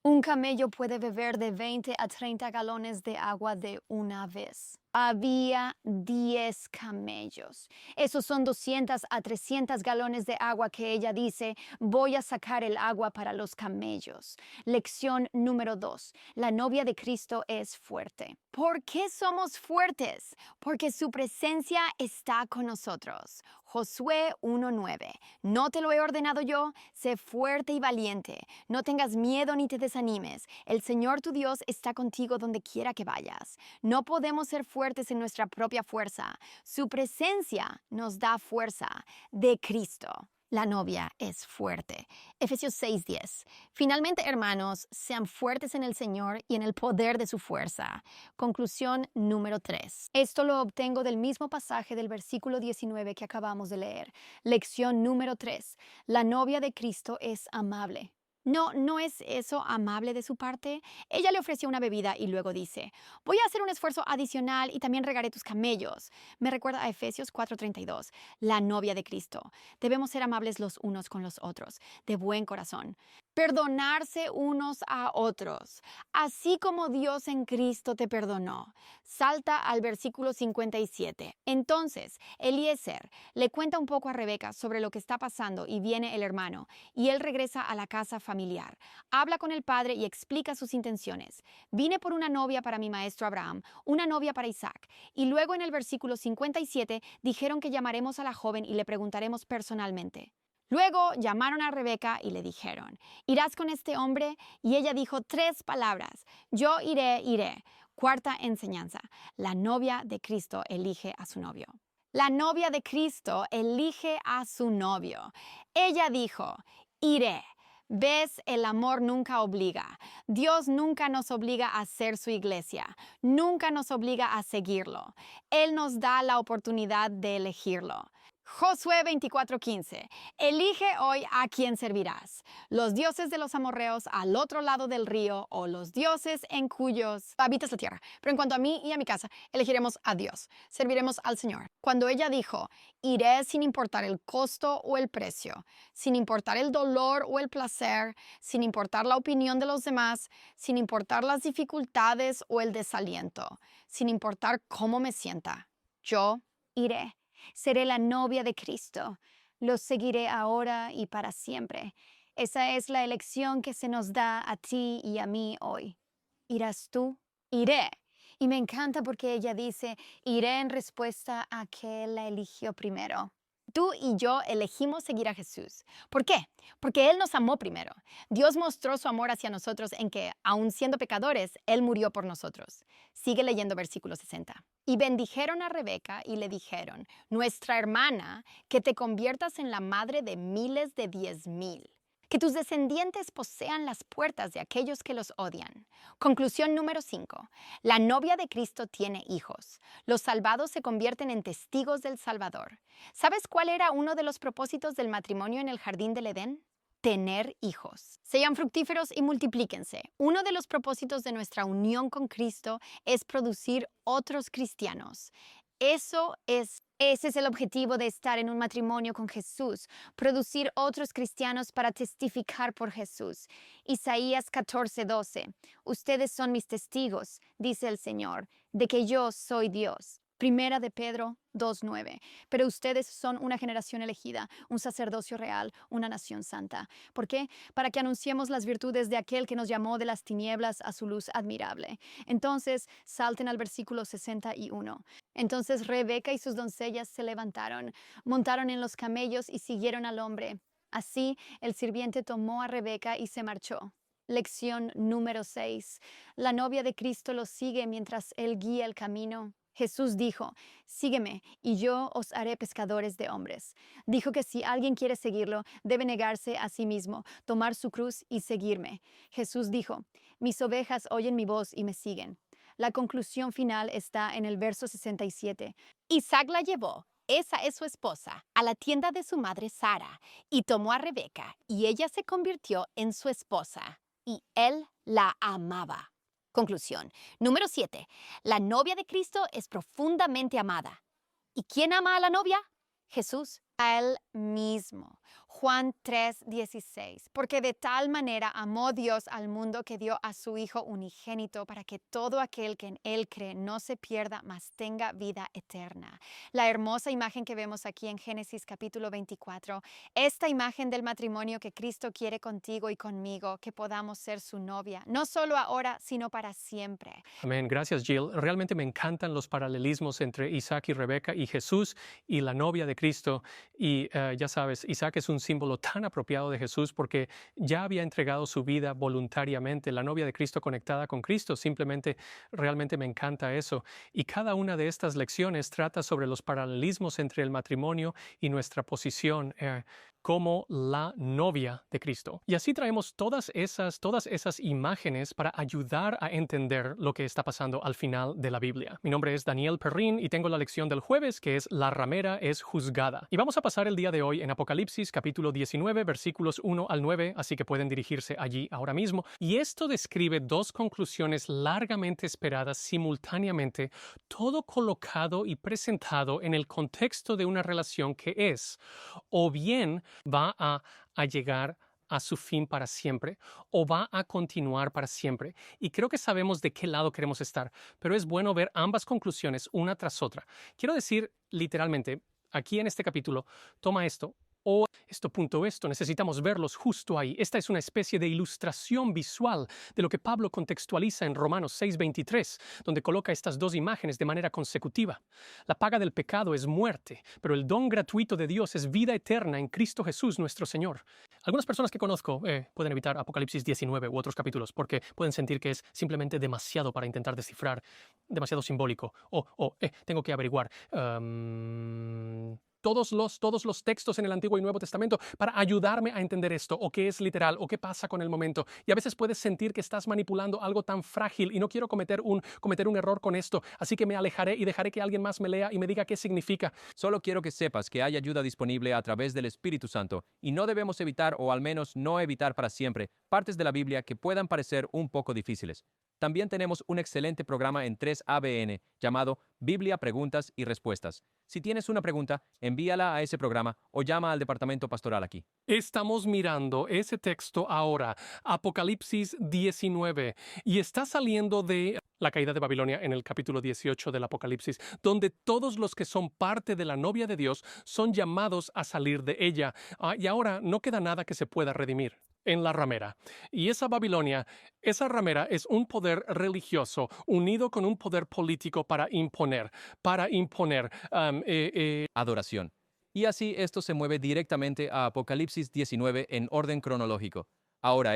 Un camello puede beber de 20 a 30 galones de agua de una vez. Había 10 camellos. Esos son 200 a 300 galones de agua que ella dice, voy a sacar el agua para los camellos. Lección número 2. La novia de Cristo es fuerte. ¿Por qué somos fuertes? Porque su presencia está con nosotros. Josué 1:9. ¿No te lo he ordenado yo? Sé fuerte y valiente. No tengas miedo ni te desanimes. El Señor tu Dios está contigo donde quiera que vayas. No podemos ser fuertes en nuestra propia fuerza. Su presencia nos da fuerza de Cristo. La novia es fuerte. Efesios 6:10. Finalmente, hermanos, sean fuertes en el Señor y en el poder de su fuerza. Conclusión número 3. Esto lo obtengo del mismo pasaje del versículo 19 que acabamos de leer. Lección número 3. La novia de Cristo es amable. ¿No es eso amable de su parte? Ella le ofreció una bebida y luego dice, voy a hacer un esfuerzo adicional y también regaré tus camellos. Me recuerda a Efesios 4:32, la novia de Cristo. Debemos ser amables los unos con los otros, de buen corazón. Perdonarse unos a otros, así como Dios en Cristo te perdonó. Salta al versículo 57. Entonces, Eliezer le cuenta un poco a Rebeca sobre lo que está pasando y viene el hermano, y él regresa a la casa familiar. Habla con el padre y explica sus intenciones. Vine por una novia para mi maestro Abraham, una novia para Isaac. Y luego en el versículo 57 dijeron que llamaremos a la joven y le preguntaremos personalmente. Luego llamaron a Rebeca y le dijeron, ¿irás con este hombre? Y ella dijo 3 palabras, yo iré, iré. Cuarta enseñanza, la novia de Cristo elige a su novio. La novia de Cristo elige a su novio. Ella dijo, iré. ¿Ves? El amor nunca obliga. Dios nunca nos obliga a ser su iglesia. Nunca nos obliga a seguirlo. Él nos da la oportunidad de elegirlo. Josué 24:15. Elige hoy a quién servirás. Los dioses de los amorreos al otro lado del río o los dioses en cuyos habitas la tierra. Pero en cuanto a mí y a mi casa, elegiremos a Dios. Serviremos al Señor. Cuando ella dijo, iré sin importar el costo o el precio, sin importar el dolor o el placer, sin importar la opinión de los demás, sin importar las dificultades o el desaliento, sin importar cómo me sienta, yo iré. Seré la novia de Cristo. Lo seguiré ahora y para siempre. Esa es la elección que se nos da a ti y a mí hoy. ¿Irás tú? Iré. Y me encanta porque ella dice, iré en respuesta a que la eligió primero. Tú y yo elegimos seguir a Jesús. ¿Por qué? Porque Él nos amó primero. Dios mostró su amor hacia nosotros en que, aun siendo pecadores, Él murió por nosotros. Sigue leyendo versículo 60. Y bendijeron a Rebeca y le dijeron, nuestra hermana, que te conviertas en la madre de miles de 10,000. Que tus descendientes posean las puertas de aquellos que los odian. Conclusión número 5. La novia de Cristo tiene hijos. Los salvados se convierten en testigos del Salvador. ¿Sabes cuál era uno de los propósitos del matrimonio en el jardín del Edén? Tener hijos. Sean fructíferos y multiplíquense. Uno de los propósitos de nuestra unión con Cristo es producir otros cristianos. Ese es el objetivo de estar en un matrimonio con Jesús, producir otros cristianos para testificar por Jesús. Isaías 14:12. Ustedes son mis testigos, dice el Señor, de que yo soy Dios. Primera de Pedro 2:9. Pero ustedes son una generación elegida, un sacerdocio real, una nación santa. ¿Por qué? Para que anunciemos las virtudes de aquel que nos llamó de las tinieblas a su luz admirable. Entonces, salten al versículo 61. Entonces Rebeca y sus doncellas se levantaron, montaron en los camellos y siguieron al hombre. Así, el sirviente tomó a Rebeca y se marchó. Lección número 6. La novia de Cristo lo sigue mientras él guía el camino. Jesús dijo, sígueme y yo os haré pescadores de hombres. Dijo que si alguien quiere seguirlo, debe negarse a sí mismo, tomar su cruz y seguirme. Jesús dijo, mis ovejas oyen mi voz y me siguen. La conclusión final está en el verso 67. Isaac la llevó, esa es su esposa, a la tienda de su madre Sara, y tomó a Rebeca, y ella se convirtió en su esposa, y él la amaba. Conclusión. Número 7. La novia de Cristo es profundamente amada. ¿Y quién ama a la novia? Jesús. A él mismo. Juan 3:16. Porque de tal manera amó Dios al mundo que dio a su Hijo unigénito para que todo aquel que en él cree no se pierda, mas tenga vida eterna. La hermosa imagen que vemos aquí en Génesis capítulo 24, esta imagen del matrimonio que Cristo quiere contigo y conmigo, que podamos ser su novia, no solo ahora, sino para siempre. Amén. Gracias, Jill. Realmente me encantan los paralelismos entre Isaac y Rebeca y Jesús y la novia de Cristo. Y ya sabes, Isaac es un símbolo tan apropiado de Jesús porque ya había entregado su vida voluntariamente. La novia de Cristo conectada con Cristo, simplemente realmente me encanta eso. Y cada una de estas lecciones trata sobre los paralelismos entre el matrimonio y nuestra posición como la novia de Cristo. Y así traemos todas esas imágenes para ayudar a entender lo que está pasando al final de la Biblia. Mi nombre es Daniel Perrin y tengo la lección del jueves que es La ramera es juzgada. Y vamos a pasar el día de hoy en Apocalipsis capítulo 19 versículos 1 al 9, así que pueden dirigirse allí ahora mismo. Y esto describe dos conclusiones largamente esperadas simultáneamente, todo colocado y presentado en el contexto de una relación que es o bien va a llegar a su fin para siempre o va a continuar para siempre. Y creo que sabemos de qué lado queremos estar, pero es bueno ver ambas conclusiones una tras otra. Quiero decir literalmente, aquí en este capítulo, toma esto o esto, necesitamos verlos justo ahí. Esta es una especie de ilustración visual de lo que Pablo contextualiza en Romanos 6:23, donde coloca estas dos imágenes de manera consecutiva. La paga del pecado es muerte, pero el don gratuito de Dios es vida eterna en Cristo Jesús nuestro Señor. Algunas personas que conozco pueden evitar Apocalipsis 19 u otros capítulos porque pueden sentir que es simplemente demasiado para intentar descifrar, demasiado simbólico, tengo que averiguar todos los textos en el Antiguo y Nuevo Testamento para ayudarme a entender esto, o qué es literal, o qué pasa con el momento. Y a veces puedes sentir que estás manipulando algo tan frágil y no quiero cometer un error con esto, así que me alejaré y dejaré que alguien más me lea y me diga qué significa. Solo quiero que sepas que hay ayuda disponible a través del Espíritu Santo y no debemos evitar, o al menos no evitar para siempre, partes de la Biblia que puedan parecer un poco difíciles. También tenemos un excelente programa en 3ABN llamado Biblia, Preguntas y Respuestas. Si tienes una pregunta, envíala a ese programa o llama al departamento pastoral aquí. Estamos mirando ese texto ahora, Apocalipsis 19, y está saliendo de la caída de Babilonia en el capítulo 18 del Apocalipsis, donde todos los que son parte de la novia de Dios son llamados a salir de ella. Y ahora no queda nada que se pueda redimir en la ramera. Y esa Babilonia, esa ramera es un poder religioso unido con un poder político para imponer. Adoración. Y así esto se mueve directamente a Apocalipsis 19 en orden cronológico. Ahora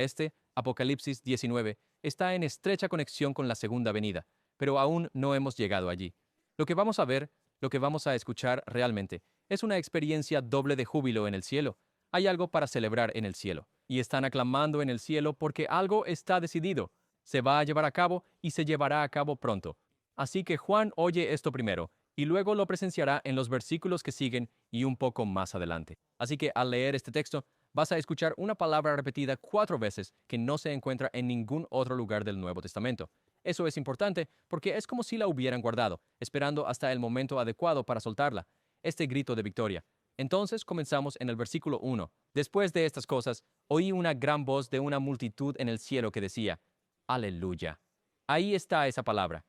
Apocalipsis 19, está en estrecha conexión con la segunda venida, pero aún no hemos llegado allí. Lo que vamos a ver, lo que vamos a escuchar realmente, es una experiencia doble de júbilo en el cielo. Hay algo para celebrar en el cielo, y están aclamando en el cielo porque algo está decidido. Se va a llevar a cabo y se llevará a cabo pronto. Así que Juan oye esto primero, y luego lo presenciará en los versículos que siguen y un poco más adelante. Así que al leer este texto, vas a escuchar una palabra repetida 4 veces que no se encuentra en ningún otro lugar del Nuevo Testamento. Eso es importante porque es como si la hubieran guardado, esperando hasta el momento adecuado para soltarla. Este grito de victoria. Entonces comenzamos en el versículo 1. Después de estas cosas, oí una gran voz de una multitud en el cielo que decía, Aleluya. Ahí está esa palabra.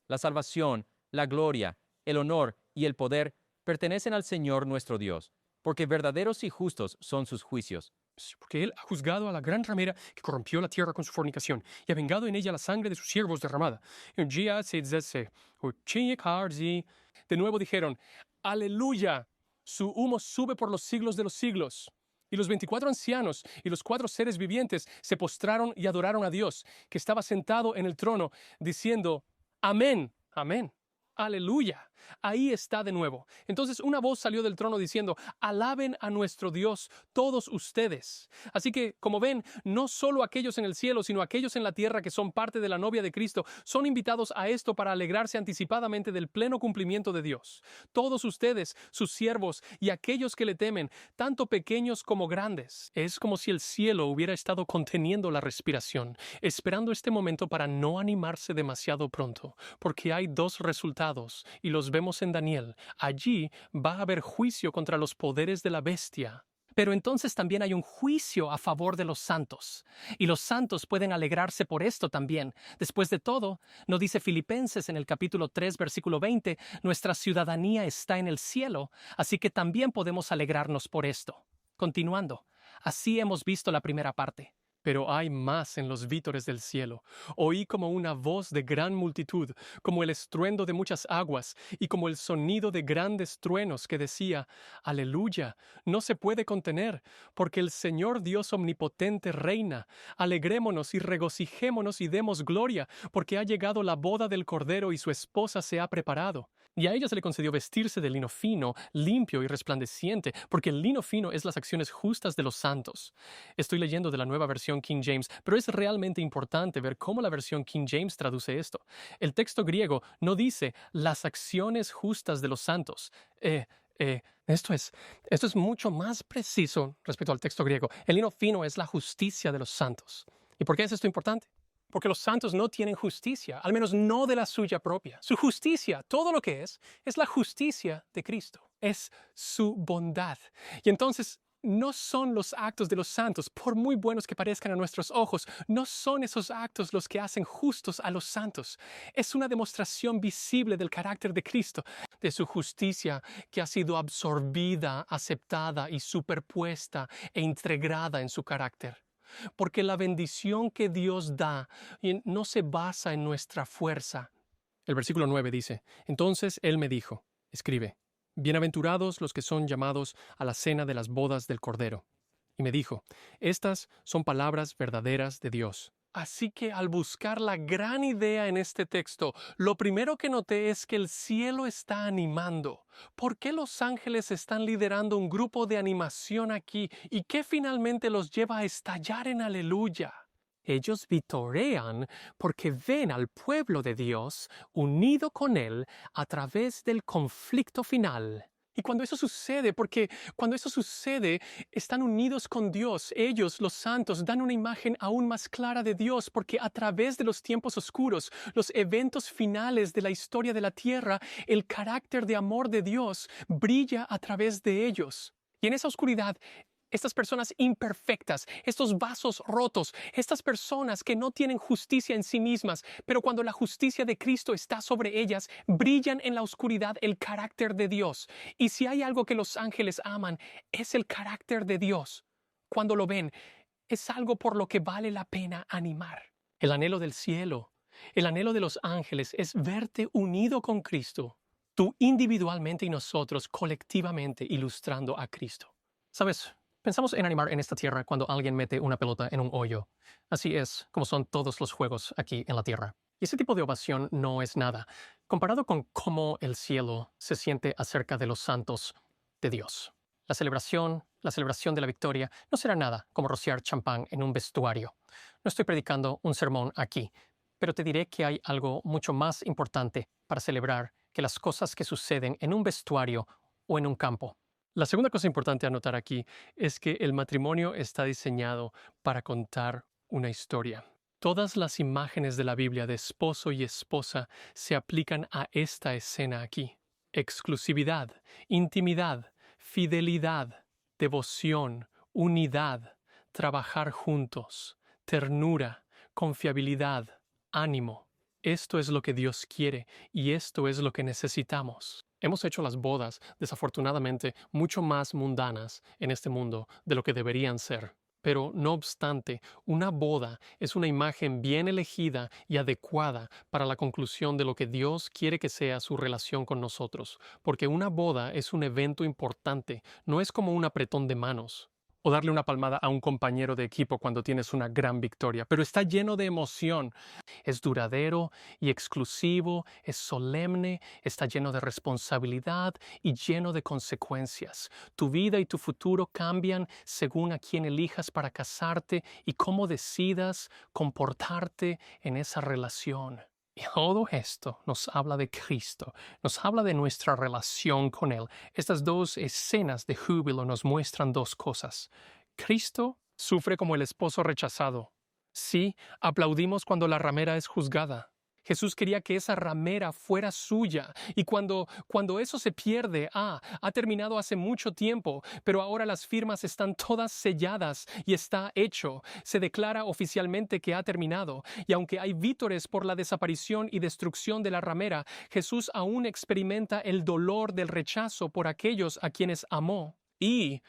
La salvación, la gloria, el honor y el poder pertenecen al Señor nuestro Dios, porque verdaderos y justos son sus juicios. Porque Él ha juzgado a la gran ramera que corrompió la tierra con su fornicación y ha vengado en ella la sangre de sus siervos derramada. De nuevo dijeron, Aleluya, su humo sube por los siglos de los siglos. Y los 24 ancianos y los 4 seres vivientes se postraron y adoraron a Dios, que estaba sentado en el trono, diciendo, Amén, amén. Aleluya. Ahí está de nuevo. Entonces una voz salió del trono diciendo, alaben a nuestro Dios todos ustedes. Así que, como ven, no solo aquellos en el cielo, sino aquellos en la tierra que son parte de la novia de Cristo, son invitados a esto para alegrarse anticipadamente del pleno cumplimiento de Dios. Todos ustedes, sus siervos y aquellos que le temen, tanto pequeños como grandes. Es como si el cielo hubiera estado conteniendo la respiración, esperando este momento para no animarse demasiado pronto, porque hay 2 resultados y los vemos en Daniel. Allí va a haber juicio contra los poderes de la bestia. Pero entonces también hay un juicio a favor de los santos. Y los santos pueden alegrarse por esto también. Después de todo, ¿no dice Filipenses en el capítulo 3, versículo 20, nuestra ciudadanía está en el cielo, así que también podemos alegrarnos por esto? Continuando, así hemos visto la primera parte. Pero hay más en los vítores del cielo. Oí como una voz de gran multitud, como el estruendo de muchas aguas, y como el sonido de grandes truenos que decía, Aleluya, no se puede contener, porque el Señor Dios omnipotente reina. Alegrémonos y regocijémonos y demos gloria, porque ha llegado la boda del Cordero y su esposa se ha preparado. Y a ella se le concedió vestirse de lino fino, limpio y resplandeciente, porque el lino fino es las acciones justas de los santos. Estoy leyendo de la nueva versión King James, pero es realmente importante ver cómo la versión King James traduce esto. El texto griego no dice las acciones justas de los santos. Esto es mucho más preciso respecto al texto griego. El lino fino es la justicia de los santos. ¿Y por qué es esto importante? Porque los santos no tienen justicia, al menos no de la suya propia. Su justicia, todo lo que es la justicia de Cristo. Es su bondad. Y entonces, no son los actos de los santos, por muy buenos que parezcan a nuestros ojos, no son esos actos los que hacen justos a los santos. Es una demostración visible del carácter de Cristo, de su justicia que ha sido absorbida, aceptada y superpuesta e integrada en su carácter. Porque la bendición que Dios da no se basa en nuestra fuerza. El versículo 9 dice, entonces Él me dijo, escribe, bienaventurados los que son llamados a la cena de las bodas del Cordero. Y me dijo, estas son palabras verdaderas de Dios. Así que al buscar la gran idea en este texto, lo primero que noté es que el cielo está animando. ¿Por qué los ángeles están liderando un grupo de animación aquí? ¿Y qué finalmente los lleva a estallar en aleluya? Ellos vitorean porque ven al pueblo de Dios unido con Él a través del conflicto final. Y cuando eso sucede, están unidos con Dios. Ellos, los santos, dan una imagen aún más clara de Dios, porque a través de los tiempos oscuros, los eventos finales de la historia de la tierra, el carácter de amor de Dios brilla a través de ellos. Y en esa oscuridad, estas personas imperfectas, estos vasos rotos, estas personas que no tienen justicia en sí mismas, pero cuando la justicia de Cristo está sobre ellas, brillan en la oscuridad el carácter de Dios. Y si hay algo que los ángeles aman, es el carácter de Dios. Cuando lo ven, es algo por lo que vale la pena animar. El anhelo del cielo, el anhelo de los ángeles es verte unido con Cristo, Tú individualmente y nosotros colectivamente ilustrando a Cristo. ¿Sabes? Pensamos en animar en esta tierra cuando alguien mete una pelota en un hoyo. Así es como son todos los juegos aquí en la tierra. Y ese tipo de ovación no es nada, comparado con cómo el cielo se siente acerca de los santos de Dios. La celebración de la victoria, no será nada como rociar champán en un vestuario. No estoy predicando un sermón aquí, pero te diré que hay algo mucho más importante para celebrar que las cosas que suceden en un vestuario o en un campo. La segunda cosa importante a notar aquí es que el matrimonio está diseñado para contar una historia. Todas las imágenes de la Biblia de esposo y esposa se aplican a esta escena aquí. Exclusividad, intimidad, fidelidad, devoción, unidad, trabajar juntos, ternura, confiabilidad, ánimo. Esto es lo que Dios quiere y esto es lo que necesitamos. Hemos hecho las bodas, desafortunadamente, mucho más mundanas en este mundo de lo que deberían ser. Pero, no obstante, una boda es una imagen bien elegida y adecuada para la conclusión de lo que Dios quiere que sea su relación con nosotros, porque una boda es un evento importante, no es como un apretón de manos o darle una palmada a un compañero de equipo cuando tienes una gran victoria, pero está lleno de emoción. Es duradero y exclusivo, es solemne, está lleno de responsabilidad y lleno de consecuencias. Tu vida y tu futuro cambian según a quién elijas para casarte y cómo decidas comportarte en esa relación. Y todo esto nos habla de Cristo, nos habla de nuestra relación con Él. Estas dos escenas de júbilo nos muestran dos cosas. Cristo sufre como el esposo rechazado. Sí, aplaudimos cuando la ramera es juzgada. Jesús quería que esa ramera fuera suya y cuando eso se pierde, ha terminado hace mucho tiempo, pero ahora las firmas están todas selladas y está hecho. Se declara oficialmente que ha terminado y aunque hay vítores por la desaparición y destrucción de la ramera, Jesús aún experimenta el dolor del rechazo por aquellos a quienes amó. Y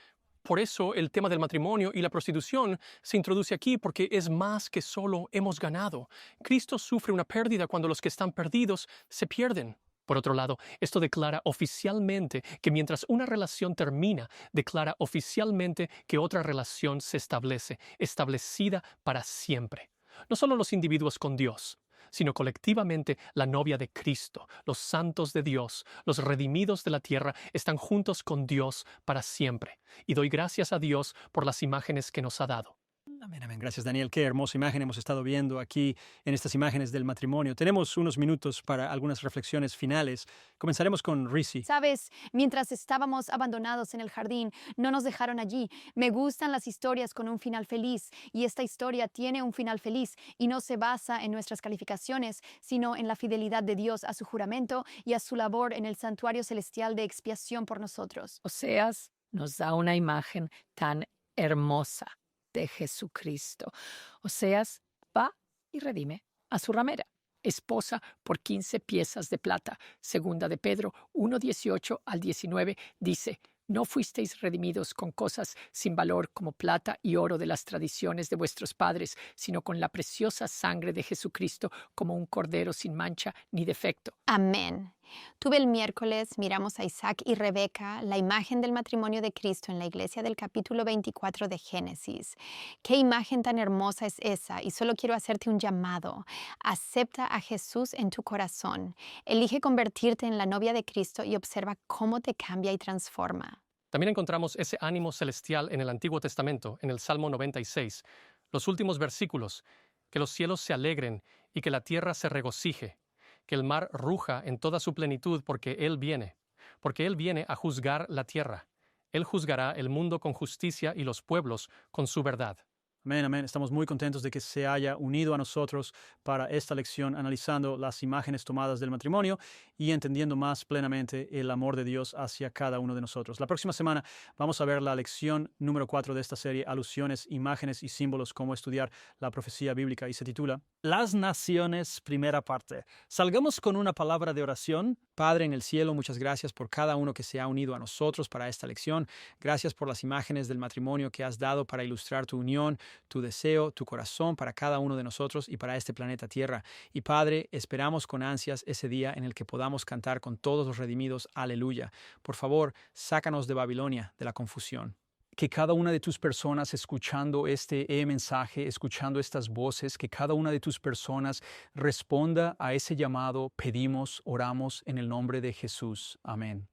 por eso el tema del matrimonio y la prostitución se introduce aquí porque es más que solo hemos ganado. Cristo sufre una pérdida cuando los que están perdidos se pierden. Por otro lado, esto declara oficialmente que mientras una relación termina, declara oficialmente que otra relación se establece, establecida para siempre. No solo los individuos con Dios, sino colectivamente la novia de Cristo, los santos de Dios, los redimidos de la tierra, están juntos con Dios para siempre. Y doy gracias a Dios por las imágenes que nos ha dado. Amén, amén. Gracias, Daniel. Qué hermosa imagen hemos estado viendo aquí en estas imágenes del matrimonio. Tenemos unos minutos para algunas reflexiones finales. Comenzaremos con Risi. Sabes, mientras estábamos abandonados en el jardín, no nos dejaron allí. Me gustan las historias con un final feliz y esta historia tiene un final feliz y no se basa en nuestras calificaciones, sino en la fidelidad de Dios a su juramento y a su labor en el santuario celestial de expiación por nosotros. Oseas nos da una imagen tan hermosa de Jesucristo. Oseas va y redime a su ramera, esposa por 15 piezas de plata. Segunda de Pedro 1:18 al 19 dice: no fuisteis redimidos con cosas sin valor como plata y oro de las tradiciones de vuestros padres, sino con la preciosa sangre de Jesucristo como un cordero sin mancha ni defecto. Amén. Tuve el miércoles, miramos a Isaac y Rebeca, la imagen del matrimonio de Cristo en la iglesia del capítulo 24 de Génesis. Qué imagen tan hermosa es esa, y solo quiero hacerte un llamado. Acepta a Jesús en tu corazón. Elige convertirte en la novia de Cristo y observa cómo te cambia y transforma. También encontramos ese ánimo celestial en el Antiguo Testamento, en el Salmo 96, los últimos versículos: que los cielos se alegren y que la tierra se regocije, que el mar ruja en toda su plenitud porque Él viene a juzgar la tierra. Él juzgará el mundo con justicia y los pueblos con su verdad. Amén, amén. Estamos muy contentos de que se haya unido a nosotros para esta lección, analizando las imágenes tomadas del matrimonio y entendiendo más plenamente el amor de Dios hacia cada uno de nosotros. La próxima semana vamos a ver la lección número 4 de esta serie, Alusiones, Imágenes y Símbolos, cómo estudiar la profecía bíblica, y se titula Las Naciones, primera parte. Salgamos con una palabra de oración. Padre en el cielo, muchas gracias por cada uno que se ha unido a nosotros para esta lección. Gracias por las imágenes del matrimonio que has dado para ilustrar tu unión tu deseo, tu corazón para cada uno de nosotros y para este planeta Tierra. Y Padre, esperamos con ansias ese día en el que podamos cantar con todos los redimidos, aleluya. Por favor, sácanos de Babilonia, de la confusión. Que cada una de tus personas escuchando este mensaje, escuchando estas voces, que cada una de tus personas responda a ese llamado, pedimos, oramos en el nombre de Jesús. Amén.